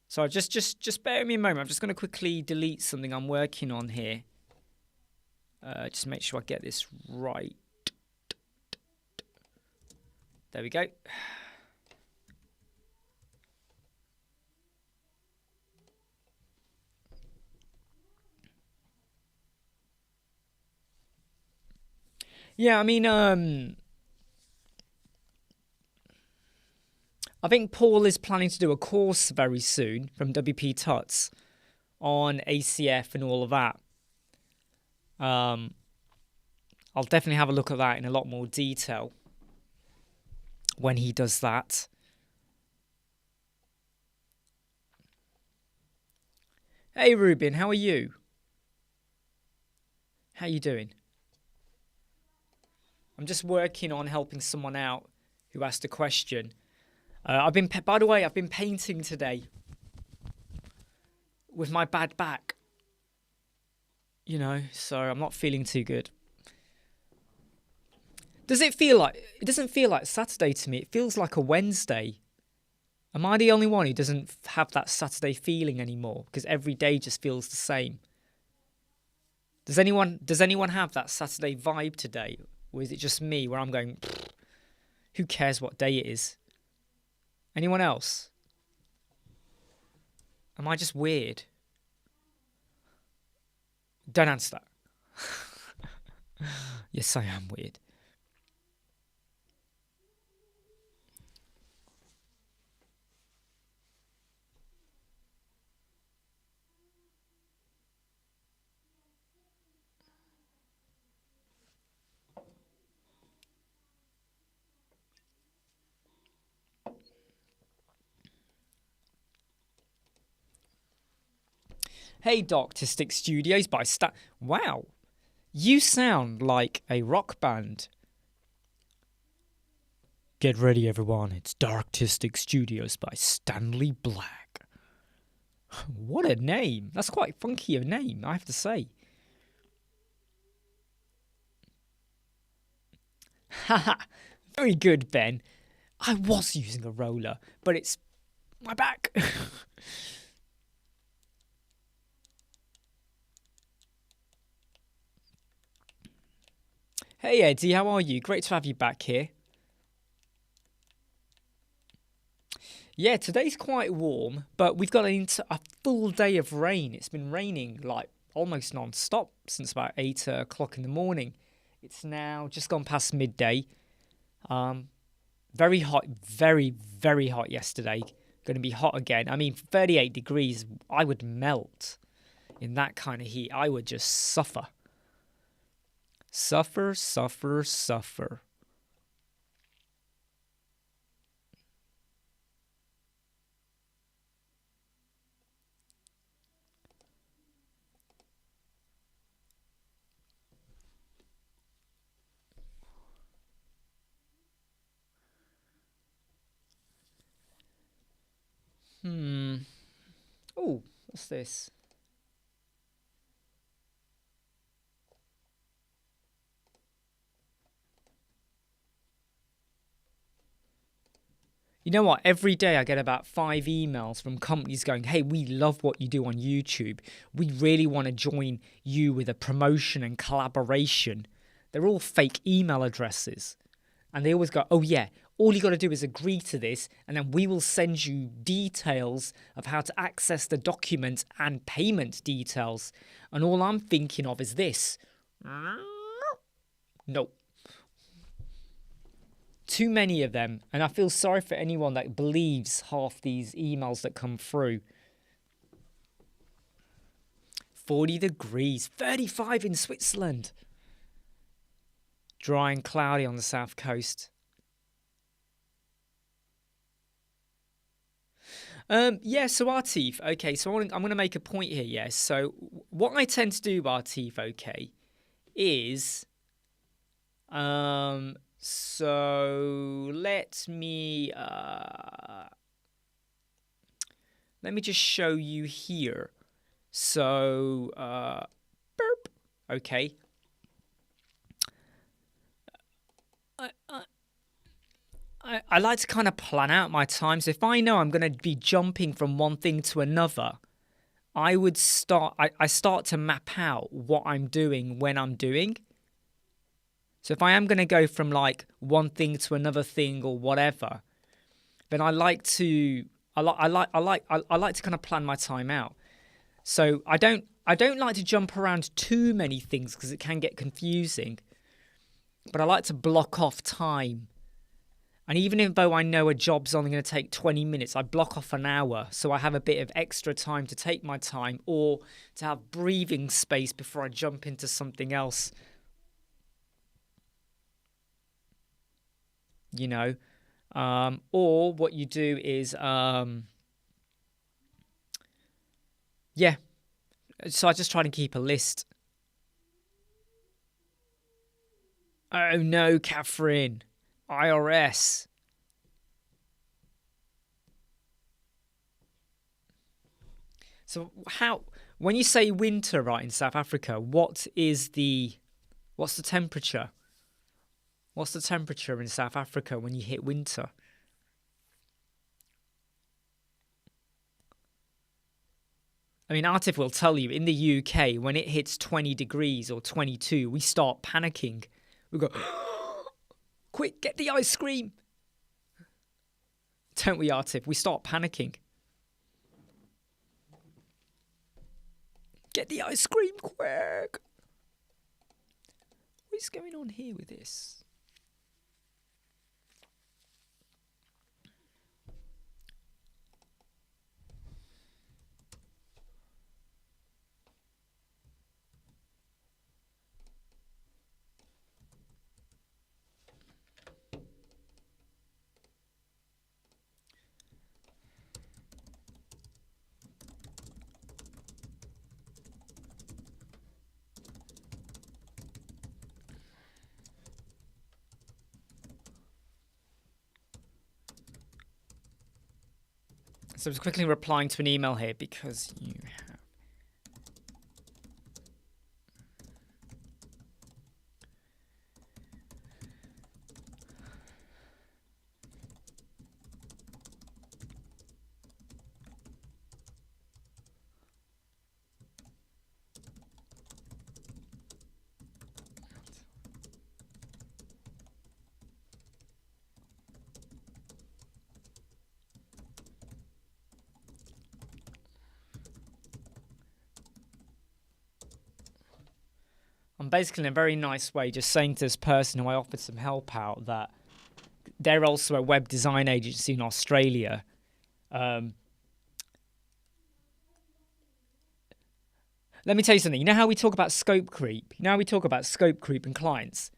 So just bear with me a moment. I'm just going to quickly delete something I'm working on here. Just make sure I get this right. There we go. Yeah, I mean, I think Paul is planning to do a course very soon from WP Tuts on ACF and all of that. I'll definitely have a look at that in a lot more detail when he does that. Hey Ruben, how are you? How you doing? I'm just working on helping someone out who asked a question. By the way, I've been painting today with my bad back. So I'm not feeling too good. It doesn't feel like Saturday to me. It feels like a Wednesday. Am I the only one who doesn't have that Saturday feeling anymore? Because every day just feels the same. Does anyone have that Saturday vibe today? Or is it just me where I'm going, who cares what day it is? Anyone else? Am I just weird? Don't answer that. Yes, I am weird. Hey, Darktistic Studios by Wow, you sound like a rock band. Get ready, everyone. It's Darktistic Studios by Stanley Black. What a name. That's quite funky of a name, I have to say. Haha, very good, Ben. I was using a roller, but it's my back. Hey, Eddie, how are you? Great to have you back here. Yeah, today's quite warm, but we've got a full day of rain. It's been raining like almost non-stop since about 8 o'clock in the morning. It's now just gone past midday. Very hot, very, very hot yesterday. Going to be hot again. I mean, 38 degrees, I would melt in that kind of heat. I would just suffer. Suffer, suffer, suffer. Oh, what's this? You know what? Every day I get about 5 emails from companies going, hey, we love what you do on YouTube. We really want to join you with a promotion and collaboration. They're all fake email addresses. And they always go, oh, yeah, all you got to do is agree to this, and then we will send you details of how to access the document and payment details. And all I'm thinking of is this. Nope. Too many of them, and I feel sorry for anyone that believes half these emails that come through. 40 degrees, 35 in Switzerland. Dry and cloudy on the south coast. Yeah, so Artif, okay, so I'm going to make a point here, yes. So what I tend to do, Artif, okay, is... So let me just show you here. So burp. Okay. I like to kind of plan out my time. So if I know I'm going to be jumping from one thing to another, I start to map out what I'm doing when I'm doing. So if I am going to go from like one thing to another thing or whatever, then I like to kind of plan my time out. So I don't like to jump around too many things because it can get confusing. But I like to block off time. And even though I know a job's only going to take 20 minutes, I block off an hour so I have a bit of extra time to take my time or to have breathing space before I jump into something else. You know, or what you do is, yeah, so I just try to keep a list. Oh no, Catherine, IRS. So when you say winter, right, in South Africa, what's the temperature? What's the temperature in South Africa when you hit winter? I mean, Artif will tell you, in the UK, when it hits 20 degrees or 22, we start panicking. We go, quick, get the ice cream. Don't we, Artif? We start panicking. Get the ice cream, quick. What is going on here with this? So I was quickly replying to an email here because you have. I'm basically in a very nice way just saying to this person who I offered some help out that they're also a web design agency in Australia. Let me tell you something. You know how we talk about scope creep? You know how we talk about scope creep and clients?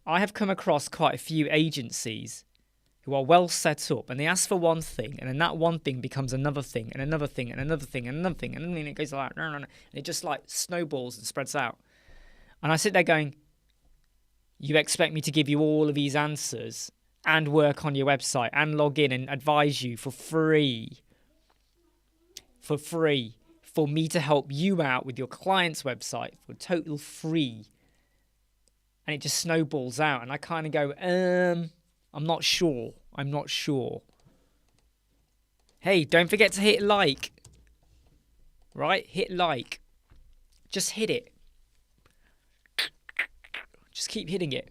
I have come across quite a few agencies who are well set up and they ask for one thing and then that one thing becomes another thing and another thing and another thing and another thing and then it goes like that. And it just like snowballs and spreads out. And I sit there going, you expect me to give you all of these answers and work on your website and log in and advise you for free, for me to help you out with your client's website for total free. And it just snowballs out. And I kind of go, I'm not sure. Hey, don't forget to hit like. Right? Hit like. Just hit it. Just keep hitting it.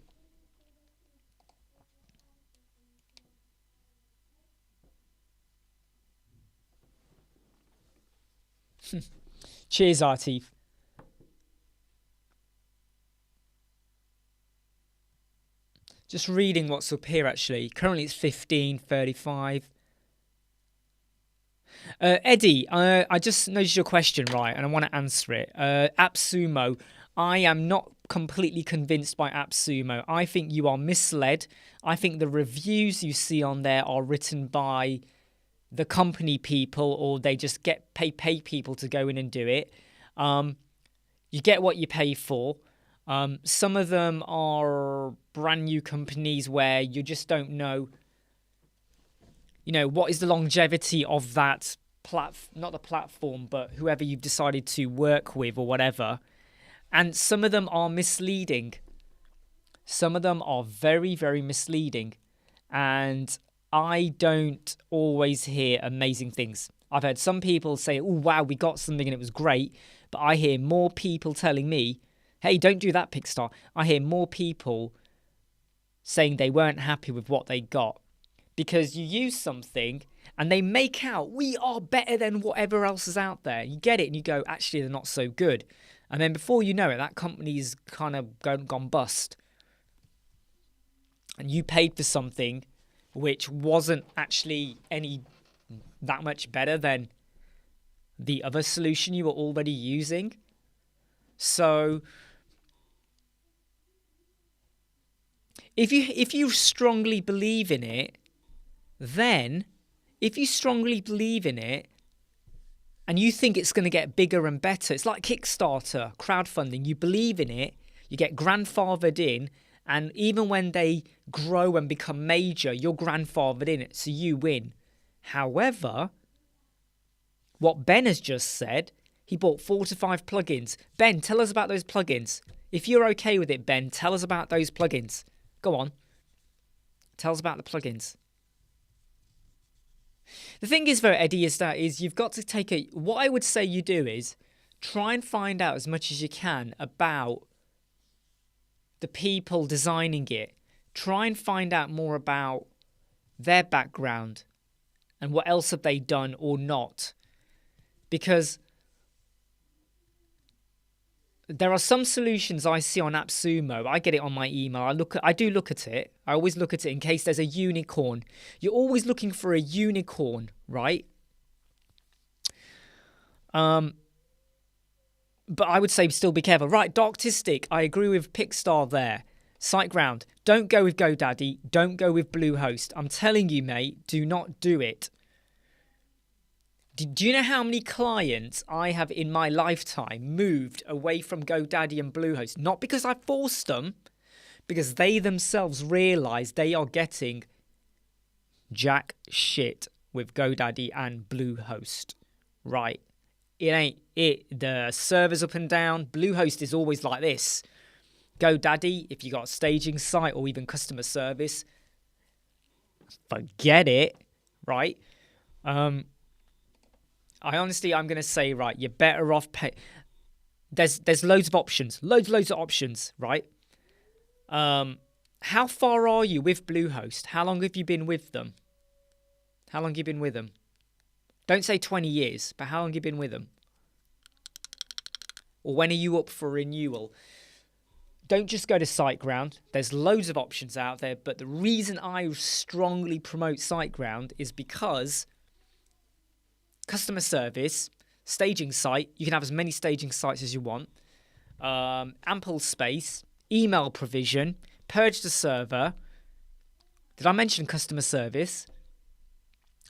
Cheers, Artif. Just reading what's up here, actually. Currently it's 15:35. Eddie, I just noticed your question, right, and I want to answer it. AppSumo, I am not completely convinced by AppSumo. I think you are misled. I think the reviews you see on there are written by the company people, or they just pay people to go in and do it. You get what you pay for. Some of them are brand new companies where you just don't know, what is the longevity of that not the platform, but whoever you've decided to work with or whatever. And some of them are misleading. Some of them are very, very misleading. And I don't always hear amazing things. I've heard some people say, oh, wow, we got something and it was great. But I hear more people telling me, hey, don't do that, Pixstar. I hear more people saying they weren't happy with what they got. Because you use something and they make out, we are better than whatever else is out there. You get it and you go, actually, they're not so good. And then before you know it, that company's kind of gone bust. And you paid for something which wasn't actually that much better than the other solution you were already using. So if you strongly believe in it, then if you strongly believe in it and you think it's going to get bigger and better, it's like Kickstarter, crowdfunding. You believe in it, you get grandfathered in, and even when they grow and become major, you're grandfathered in it, so you win. However, what Ben has just said, he bought 4 to 5 plugins. Ben, tell us about those plugins. If you're okay with it, Ben, tell us about those plugins. Go on. Tell us about the plugins. The thing is, though, Eddie, is you've got to take what I would say you do is try and find out as much as you can about the people designing it. Try and find out more about their background and what else have they done or not. Because there are some solutions I see on AppSumo. I get it on my email. I do look at it. I always look at it in case there's a unicorn. You're always looking for a unicorn, right? But I would say still be careful. Right, Doctistic, I agree with Pixstar there. SiteGround, don't go with GoDaddy. Don't go with Bluehost. I'm telling you, mate, do not do it. Do you know how many clients I have in my lifetime moved away from GoDaddy and Bluehost? Not because I forced them, because they themselves realize they are getting jack shit with GoDaddy and Bluehost, right? It ain't it. The server's up and down. Bluehost is always like this. GoDaddy, if you got a staging site or even customer service, forget it, right? I'm going to say, right, you're better off pay. There's loads of options, loads of options, right? How far are you with Bluehost? How long have you been with them? Don't say 20 years, but how long have you been with them? Or when are you up for renewal? Don't just go to SiteGround. There's loads of options out there, but the reason I strongly promote SiteGround is because customer service, staging site, you can have as many staging sites as you want, ample space, email provision, purge the server. Did I mention customer service?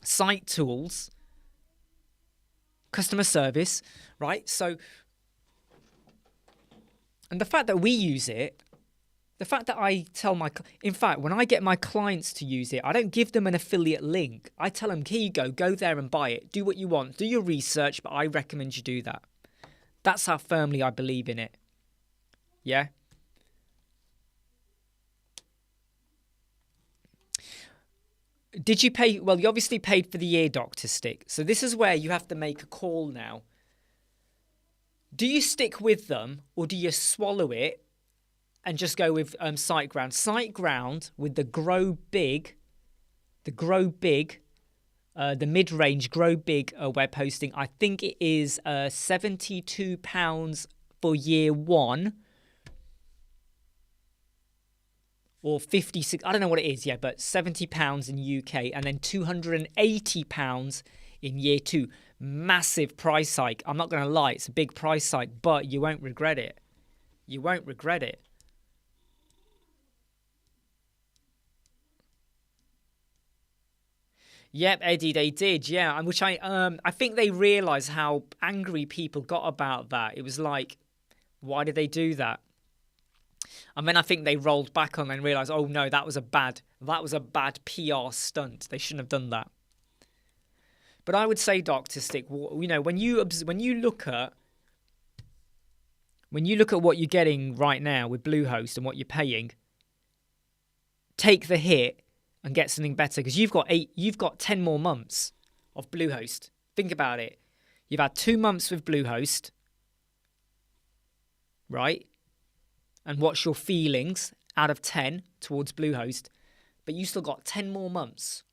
Site tools, customer service, right? So, and the fact that we use it, the fact that I tell in fact, when I get my clients to use it, I don't give them an affiliate link. I tell them, here you go there and buy it. Do what you want, do your research, but I recommend you do that. That's how firmly I believe in it. Yeah? Did you pay? Well, you obviously paid for the year, Dr. Stick. So this is where you have to make a call now. Do you stick with them or do you swallow it and just go with SiteGround? SiteGround with the Grow Big, the mid-range Grow Big web hosting, I think it is £72 for year one. Or 56, I don't know what it is, yeah, but £70 in UK and then £280 in year two. Massive price hike. I'm not going to lie, it's a big price hike, but you won't regret it. You won't regret it. Yep, Eddie, they did, yeah. And which I think they realised how angry people got about that. It was like, why did they do that? And then I think they rolled back on and realised, oh no, that was a bad PR stunt. They shouldn't have done that. But I would say, Dr. Stick, you know, when you look at what you're getting right now with Bluehost and what you're paying, take the hit and get something better, because you've got 10 more months of Bluehost. Think about it. You've had 2 months with Bluehost, right? And what's your feelings out of 10 towards Bluehost? But you still got 10 more months.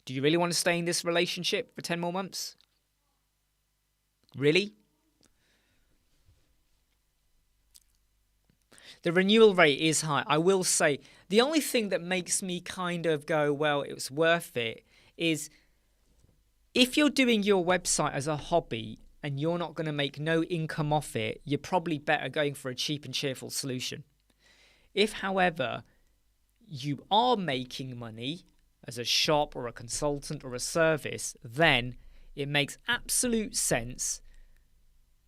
Do you really want to stay in this relationship for 10 more months? Really? The renewal rate is high. I will say, the only thing that makes me kind of go, well, it was worth it, is if you're doing your website as a hobby and you're not going to make no income off it, you're probably better going for a cheap and cheerful solution. If, however, you are making money as a shop or a consultant or a service, then it makes absolute sense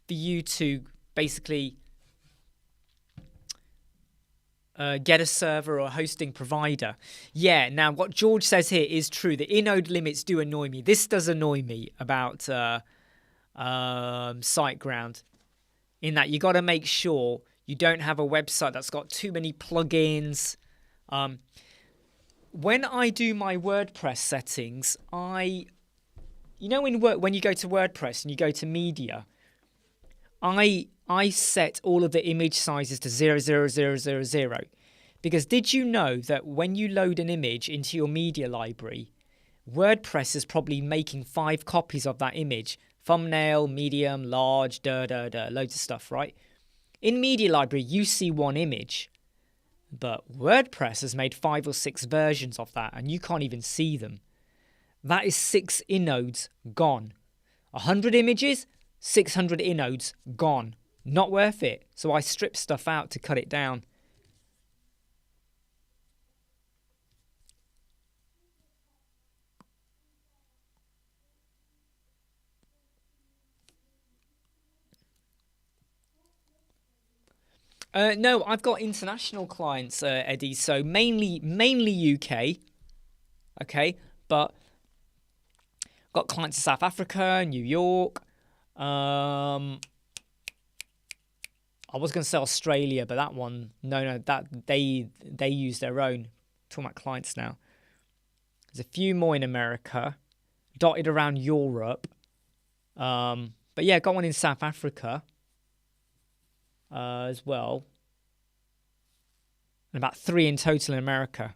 for you to basically get a server or a hosting provider. Yeah, now what George says here is true. The inode limits do annoy me. This does annoy me about SiteGround, in that you got to make sure you don't have a website that's got too many plugins. When I do my WordPress settings, when you go to WordPress and you go to media, I set all of the image sizes to 00000, because did you know that when you load an image into your media library, WordPress is probably making 5 copies of that image. Thumbnail, medium, large, loads of stuff, right? In media library, you see one image, but WordPress has made 5 or 6 versions of that, and you can't even see them. That is 6 inodes gone. 100 images, 600 inodes gone. Not worth it. So I strip stuff out to cut it down. No, I've got international clients, Eddie. So mainly UK. Okay, but got clients in South Africa, New York. I was going to say Australia, but that one, no, that they use their own. Talking about clients now. There's a few more in America, dotted around Europe. But yeah, got one in South Africa as well, and about 3 in total in America.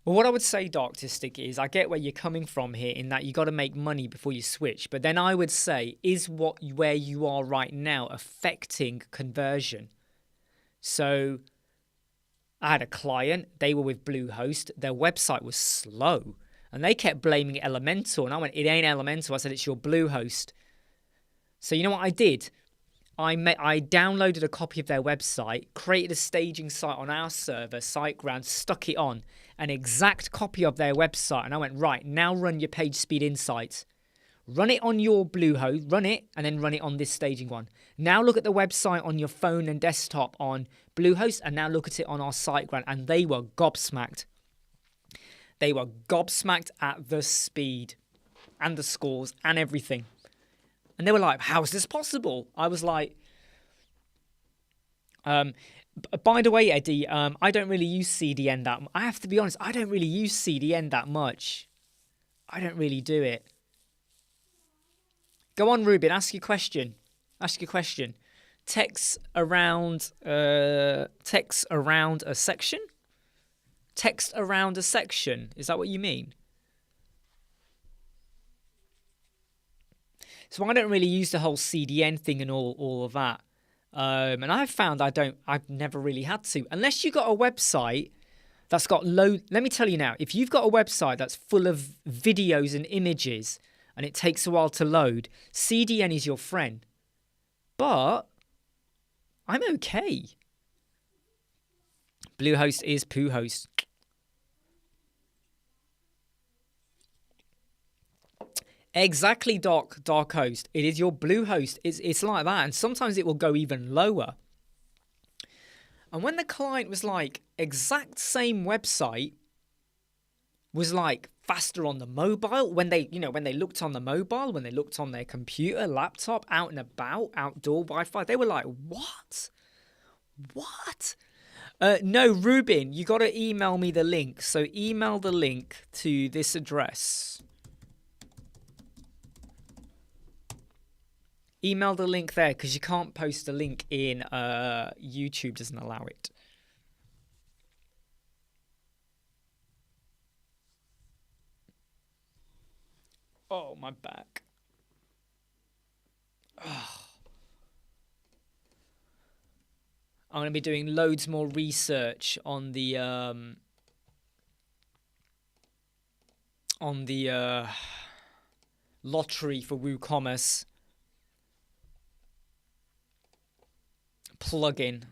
Well, what I would say, Dr. Stick, is I get where you're coming from here in that you got to make money before you switch. But then I would say, is where you are right now affecting conversion? So I had a client, they were with Bluehost, their website was slow. And they kept blaming Elementor. And I went, it ain't Elementor. I said, it's your Bluehost. So you know what I did? I downloaded a copy of their website, created a staging site on our server, SiteGround, stuck it on, an exact copy of their website. And I went, right, now run your page speed insights. Run it on your Bluehost, run it, and then run it on this staging one. Now look at the website on your phone and desktop on Bluehost, and now look at it on our SiteGround. And they were gobsmacked. They were gobsmacked at the speed and the scores and everything. And they were like, how is this possible? I was like, by the way, Eddie, I don't really use CDN that much. I have to be honest, I don't really use CDN that much. I don't really do it. Go on, Ruben, ask your question. Ask your question. Text around a section? Text around a section. Is that what you mean? So I don't really use the whole CDN thing and all of that. And I've found I've never really had to. Unless you've got a website that's got let me tell you now, if you've got a website that's full of videos and images and it takes a while to load, CDN is your friend. But I'm okay. Bluehost is Poohost. Exactly, Dark Host. It is your Bluehost. It's like that. And sometimes it will go even lower. And when the client was like, exact same website was like faster on the mobile, when they looked on the mobile, when they looked on their computer, laptop, out and about, outdoor Wi-Fi, they were like, what? No, Ruben, you got to email me the link. So email the link to this address. Email the link there because you can't post a link in YouTube, doesn't allow it. Oh, my back. Oh. I'm going to be doing loads more research on the lottery for WooCommerce plugin.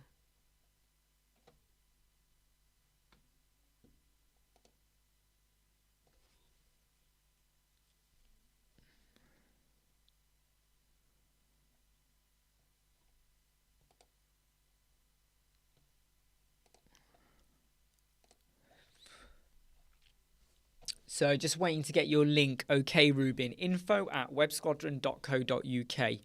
So just waiting to get your link. Okay, Ruben. info@websquadron.co.uk.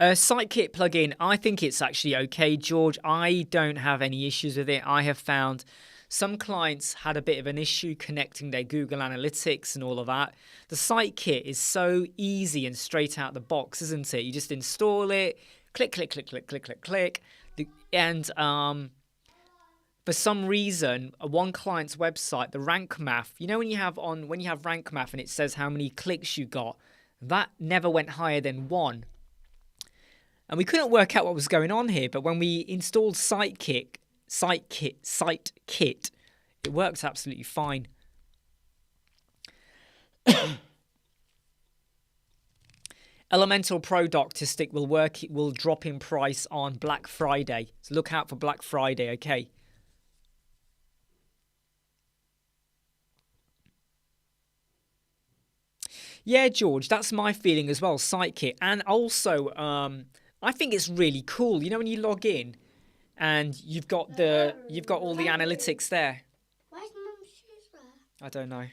SiteKit plugin, I think it's actually okay, George. I don't have any issues with it. I have found some clients had a bit of an issue connecting their Google Analytics and all of that. The SiteKit is so easy and straight out the box, isn't it? You just install it, click, and for some reason, one client's website, the rank math, you know when you have rank math and it says how many clicks you got, that never went higher than 1. And we couldn't work out what was going on here, but when we installed SiteKit, it works absolutely fine. Elementor Pro Doctor Stick will drop in price on Black Friday. So look out for Black Friday, okay? Yeah, George, that's my feeling as well, SiteKit. And also, I think it's really cool. You know when you log in and you've got all the analytics there. Where's Mum's shoes there? I don't know.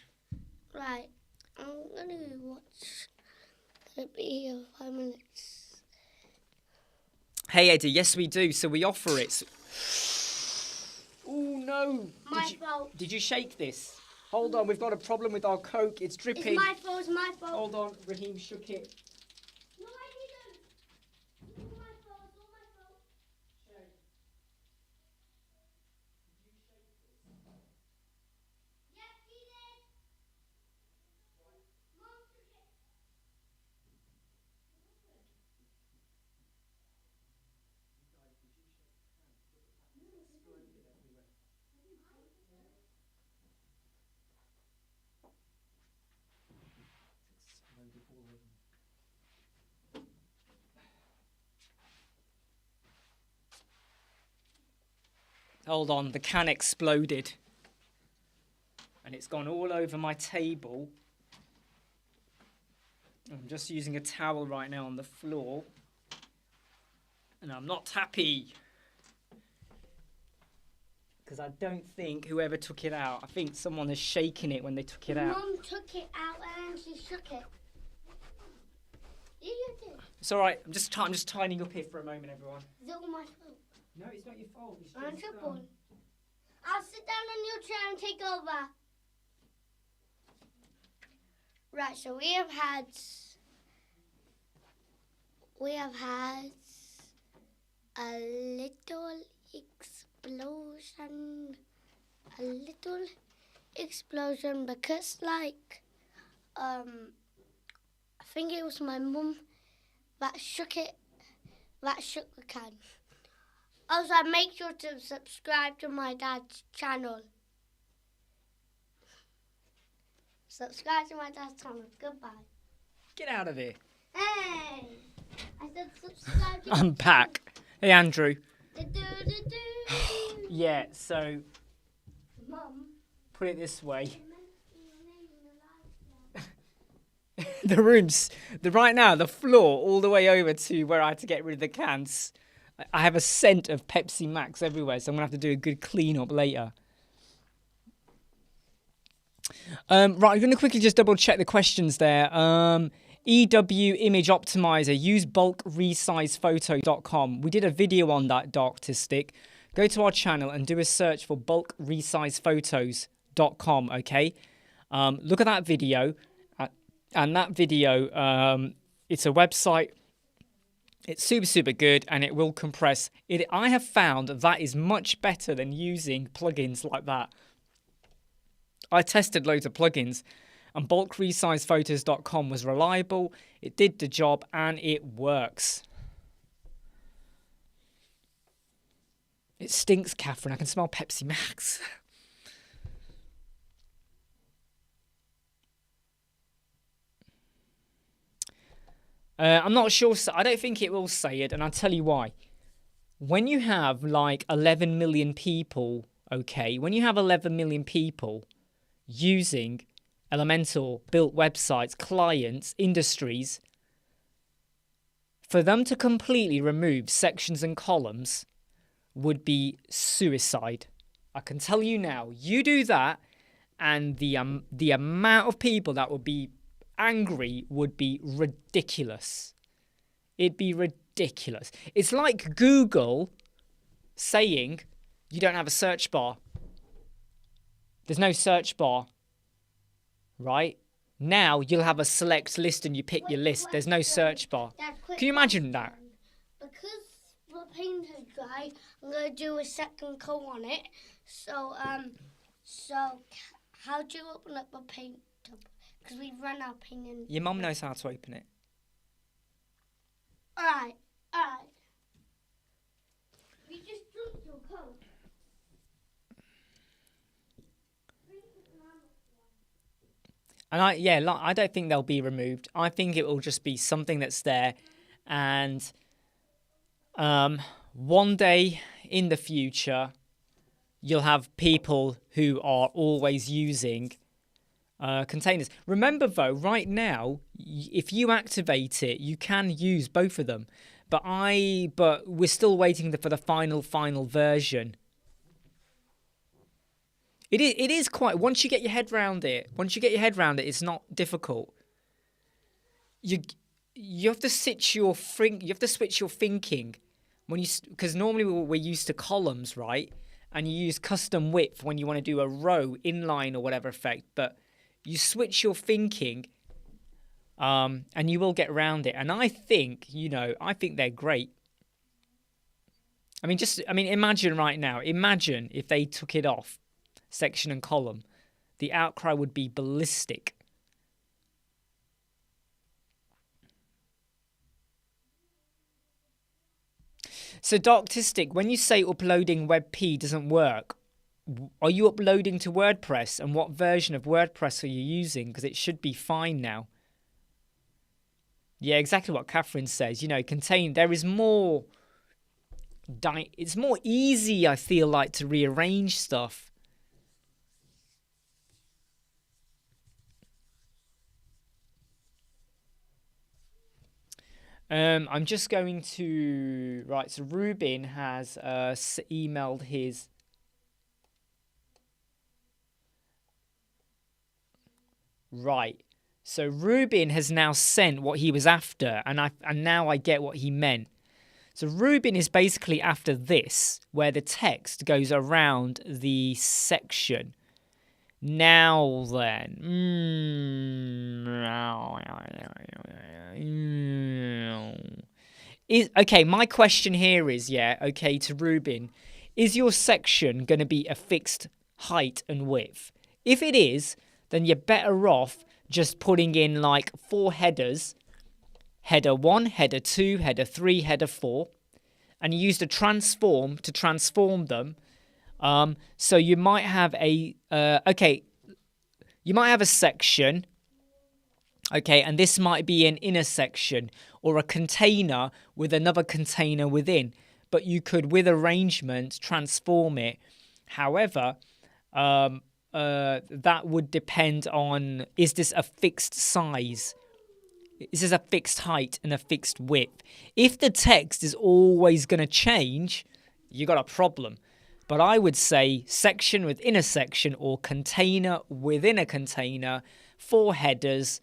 Right, I'm gonna watch. It'll be here 5 minutes. Hey Eddie, yes we do. So we offer it. Oh no! My fault. Did you shake this? Hold on, we've got a problem with our Coke. It's dripping. It's my fault. It's my fault. Hold on, Raheem shook it. No, I didn't. It's all my fault. It's all my fault. Shake. Did you shake this? Yes, he did. Mum took it. Hold on, the can exploded. And it's gone all over my table. I'm just using a towel right now on the floor. And I'm not happy. Because I don't think whoever took it out, I think someone has shaken it when they took it out. Mum took it out and she shook it. You did. It's all right. I'm just tidying up here for a moment, everyone. Is it all my fault? No, it's not your fault. It's I'm just, triple. I'll sit down on your chair and take over. Right, so we have had a little explosion because I think it was my mum that shook the can. Also, make sure to subscribe to my dad's channel. Subscribe to my dad's channel. Goodbye. Get out of here. Hey! I said subscribe to I'm back. Hey, Andrew. Do-do-do-do. Yeah, so Mum. put it this way. Right now, the floor all the way over to where I had to get rid of the cans. I have a scent of Pepsi Max everywhere, so I'm going to have to do a good clean up later. Right, I'm going to quickly just double check the questions there. EW Image Optimizer, use bulkresizePhoto.com. We did a video on that, Dr. Stick. Go to our channel and do a search for bulkresizePhotos.com, okay? Look at that video. And that video, it's a website. It's super, super good, and it will compress. I have found that is much better than using plugins like that. I tested loads of plugins, and bulkresizePhotos.com was reliable. It did the job, and it works. It stinks, Catherine. I can smell Pepsi Max. I'm not sure. I don't think it will say it, and I'll tell you why. When you have like 11 million people, okay, when you have 11 million people using Elementor built websites, clients, industries, for them to completely remove sections and columns would be suicide. I can tell you now, you do that, and the amount of people that would be angry would be ridiculous. It'd be ridiculous. It's like Google saying you don't have a search bar. There's no search bar, right? Now you'll have a select list and you pick your list. There's no search bar. Can you imagine that? Because the paint is dry, I'm gonna do a second coat on it. So how do you open up a paint tub? Because we've run out of paint in. Your mum knows how to open it. All right. We just drunk your coat. And I don't think they'll be removed. I think it will just be something that's there, and one day in the future, you'll have people who are always using containers. Remember though, right now, if you activate it, you can use both of them. But we're still waiting for the final version. It is quite, once you get your head round it, it's not difficult. You have to switch your thinking because normally we're used to columns, right? And you use custom width when you want to do a row, inline or whatever effect, but you switch your thinking, and you will get around it. And I think they're great. I mean, imagine right now. Imagine if they took it off, section and column. The outcry would be ballistic. So, Darktistic, when you say uploading WebP doesn't work, are you uploading to WordPress? And what version of WordPress are you using? Because it should be fine now. Yeah, exactly what Catherine says. There is more. It's more easy, I feel like, to rearrange stuff. I'm just going to... Right, so Ruben has emailed his... Right, so Ruben has now sent what he was after, and now I get what he meant. So Ruben is basically after this, where the text goes around the section. Now then... Okay, my question here is, to Ruben, is your section going to be a fixed height and width? If it is, then you're better off just putting in like 4 headers. Header 1, header 2, header 3, header 4. And you use the transform to transform them. So you might have a section, and this might be an inner section or a container with another container within, but you could, with arrangement, transform it. However, that would depend on, is this a fixed size? Is this a fixed height and a fixed width? If the text is always going to change, you got a problem. But I would say section within a section or container within a container, 4 headers.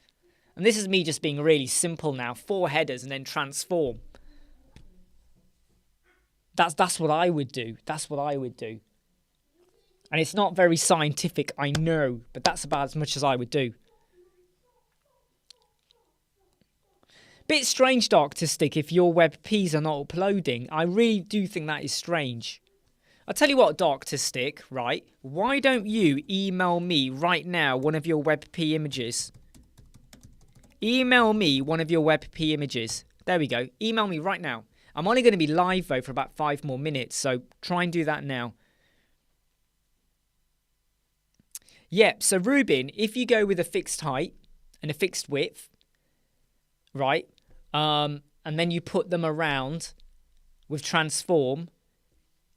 And this is me just being really simple now. 4 headers and then transform. That's what I would do. That's what I would do. And it's not very scientific, I know, but that's about as much as I would do. Bit strange, Darktistic, if your WebPs are not uploading. I really do think that is strange. I'll tell you what, Darktistic, right? Why don't you email me right now one of your WebP images? Email me one of your WebP images. There we go. Email me right now. I'm only going to be live, though, for about 5 more minutes, so try and do that now. Yeah, so Ruben, if you go with a fixed height and a fixed width, right, and then you put them around with transform,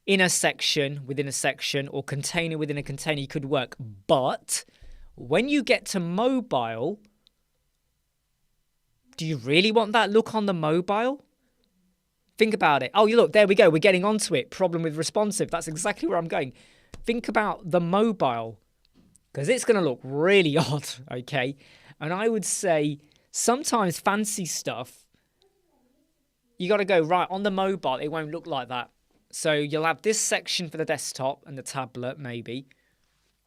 in a section within a section or container within a container, you could work. But when you get to mobile, do you really want that look on the mobile? Think about it. Oh, you look, there we go. We're getting onto it. Problem with responsive. That's exactly where I'm going. Think about the mobile, because it's going to look really odd, okay? And I would say sometimes fancy stuff, you got to go, right, on the mobile, it won't look like that. So you'll have this section for the desktop and the tablet, maybe.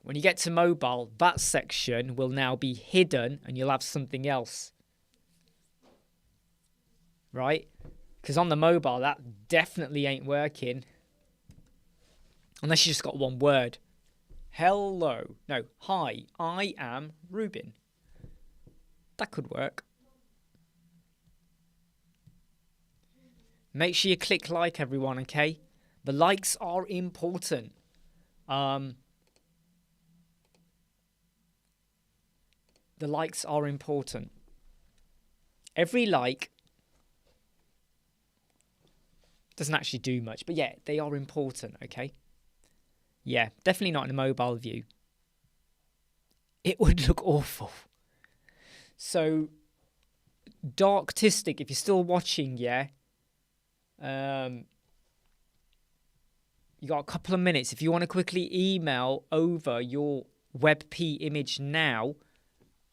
When you get to mobile, that section will now be hidden and you'll have something else. Right? Because on the mobile, that definitely ain't working. Unless you just got one word. Hello. No, hi, I am Ruben. That could work. Make sure you click like, everyone, okay? The likes are important. The likes are important. Every like doesn't actually do much, but yeah, they are important, okay? Yeah, definitely not in a mobile view. It would look awful. So, Darktistic, if you're still watching, yeah, you got a couple of minutes. If you want to quickly email over your WebP image now,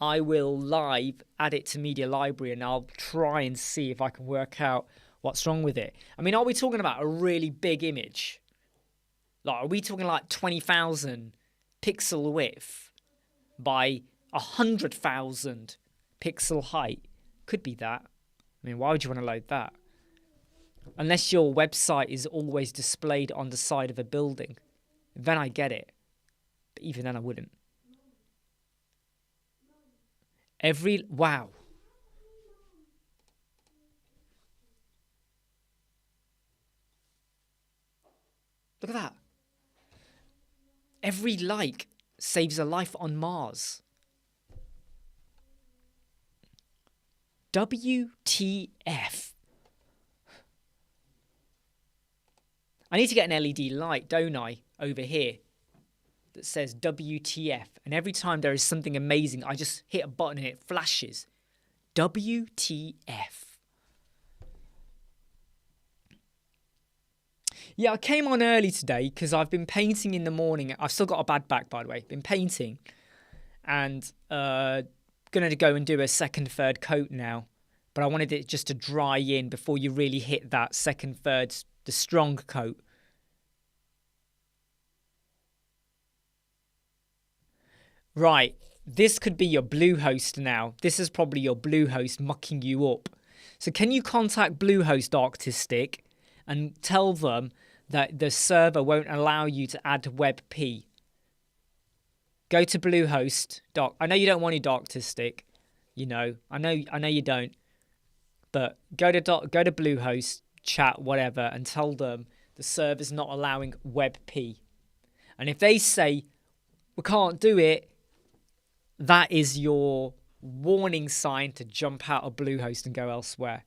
I will live add it to Media Library and I'll try and see if I can work out what's wrong with it. I mean, are we talking about a really big image? Like, are we talking like 20,000 pixel width by 100,000 pixel height? Could be that. I mean, why would you want to load that? Unless your website is always displayed on the side of a building. Then I get it. But even then I wouldn't. Wow. Look at that. Every like saves a life on Mars. WTF. I need to get an LED light, don't I, over here that says WTF. And every time there is something amazing, I just hit a button and it flashes. WTF. Yeah, I came on early today because I've been painting in the morning. I've still got a bad back, by the way. Been painting and going to go and do a second, third coat now. But I wanted it just to dry in before you really hit that second, third, the strong coat. Right, this could be your Bluehost now. This is probably your Bluehost mucking you up. So can you contact Bluehost Artistic and tell them that the server won't allow you to add WebP? Go to Bluehost. I know you don't want your Darktistic. You know, I know you don't. But go to Bluehost, chat, whatever, and tell them the server's not allowing WebP. And if they say we can't do it, that is your warning sign to jump out of Bluehost and go elsewhere.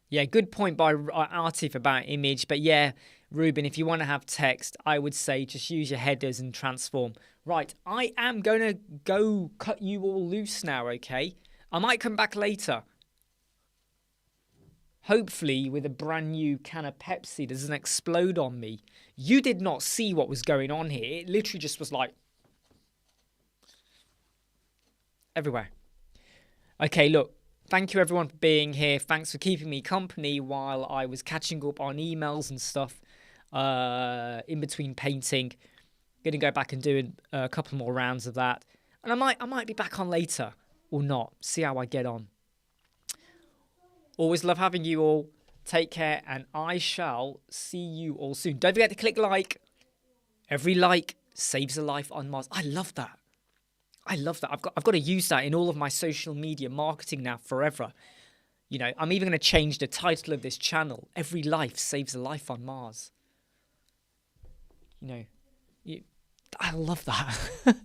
Yeah, good point by Artif about image. But yeah, Ruben, if you want to have text, I would say just use your headers and transform. Right, I am going to go cut you all loose now, okay? I might come back later. Hopefully with a brand new can of Pepsi that doesn't explode on me. You did not see what was going on here. It literally just was like everywhere. Okay, look. Thank you everyone for being here. Thanks for keeping me company while I was catching up on emails and stuff in between painting. Going to go back and do a couple more rounds of that. And I might be back on later or not. See how I get on. Always love having you all. Take care, and I shall see you all soon. Don't forget to click like. Every like saves a life on Mars. I love that. I love that. I've got to use that in all of my social media marketing now forever. You know, I'm even going to change the title of this channel. Every life saves a life on Mars. You know, I love that.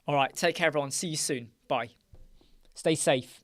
All right, take care, everyone. See you soon. Bye. Stay safe.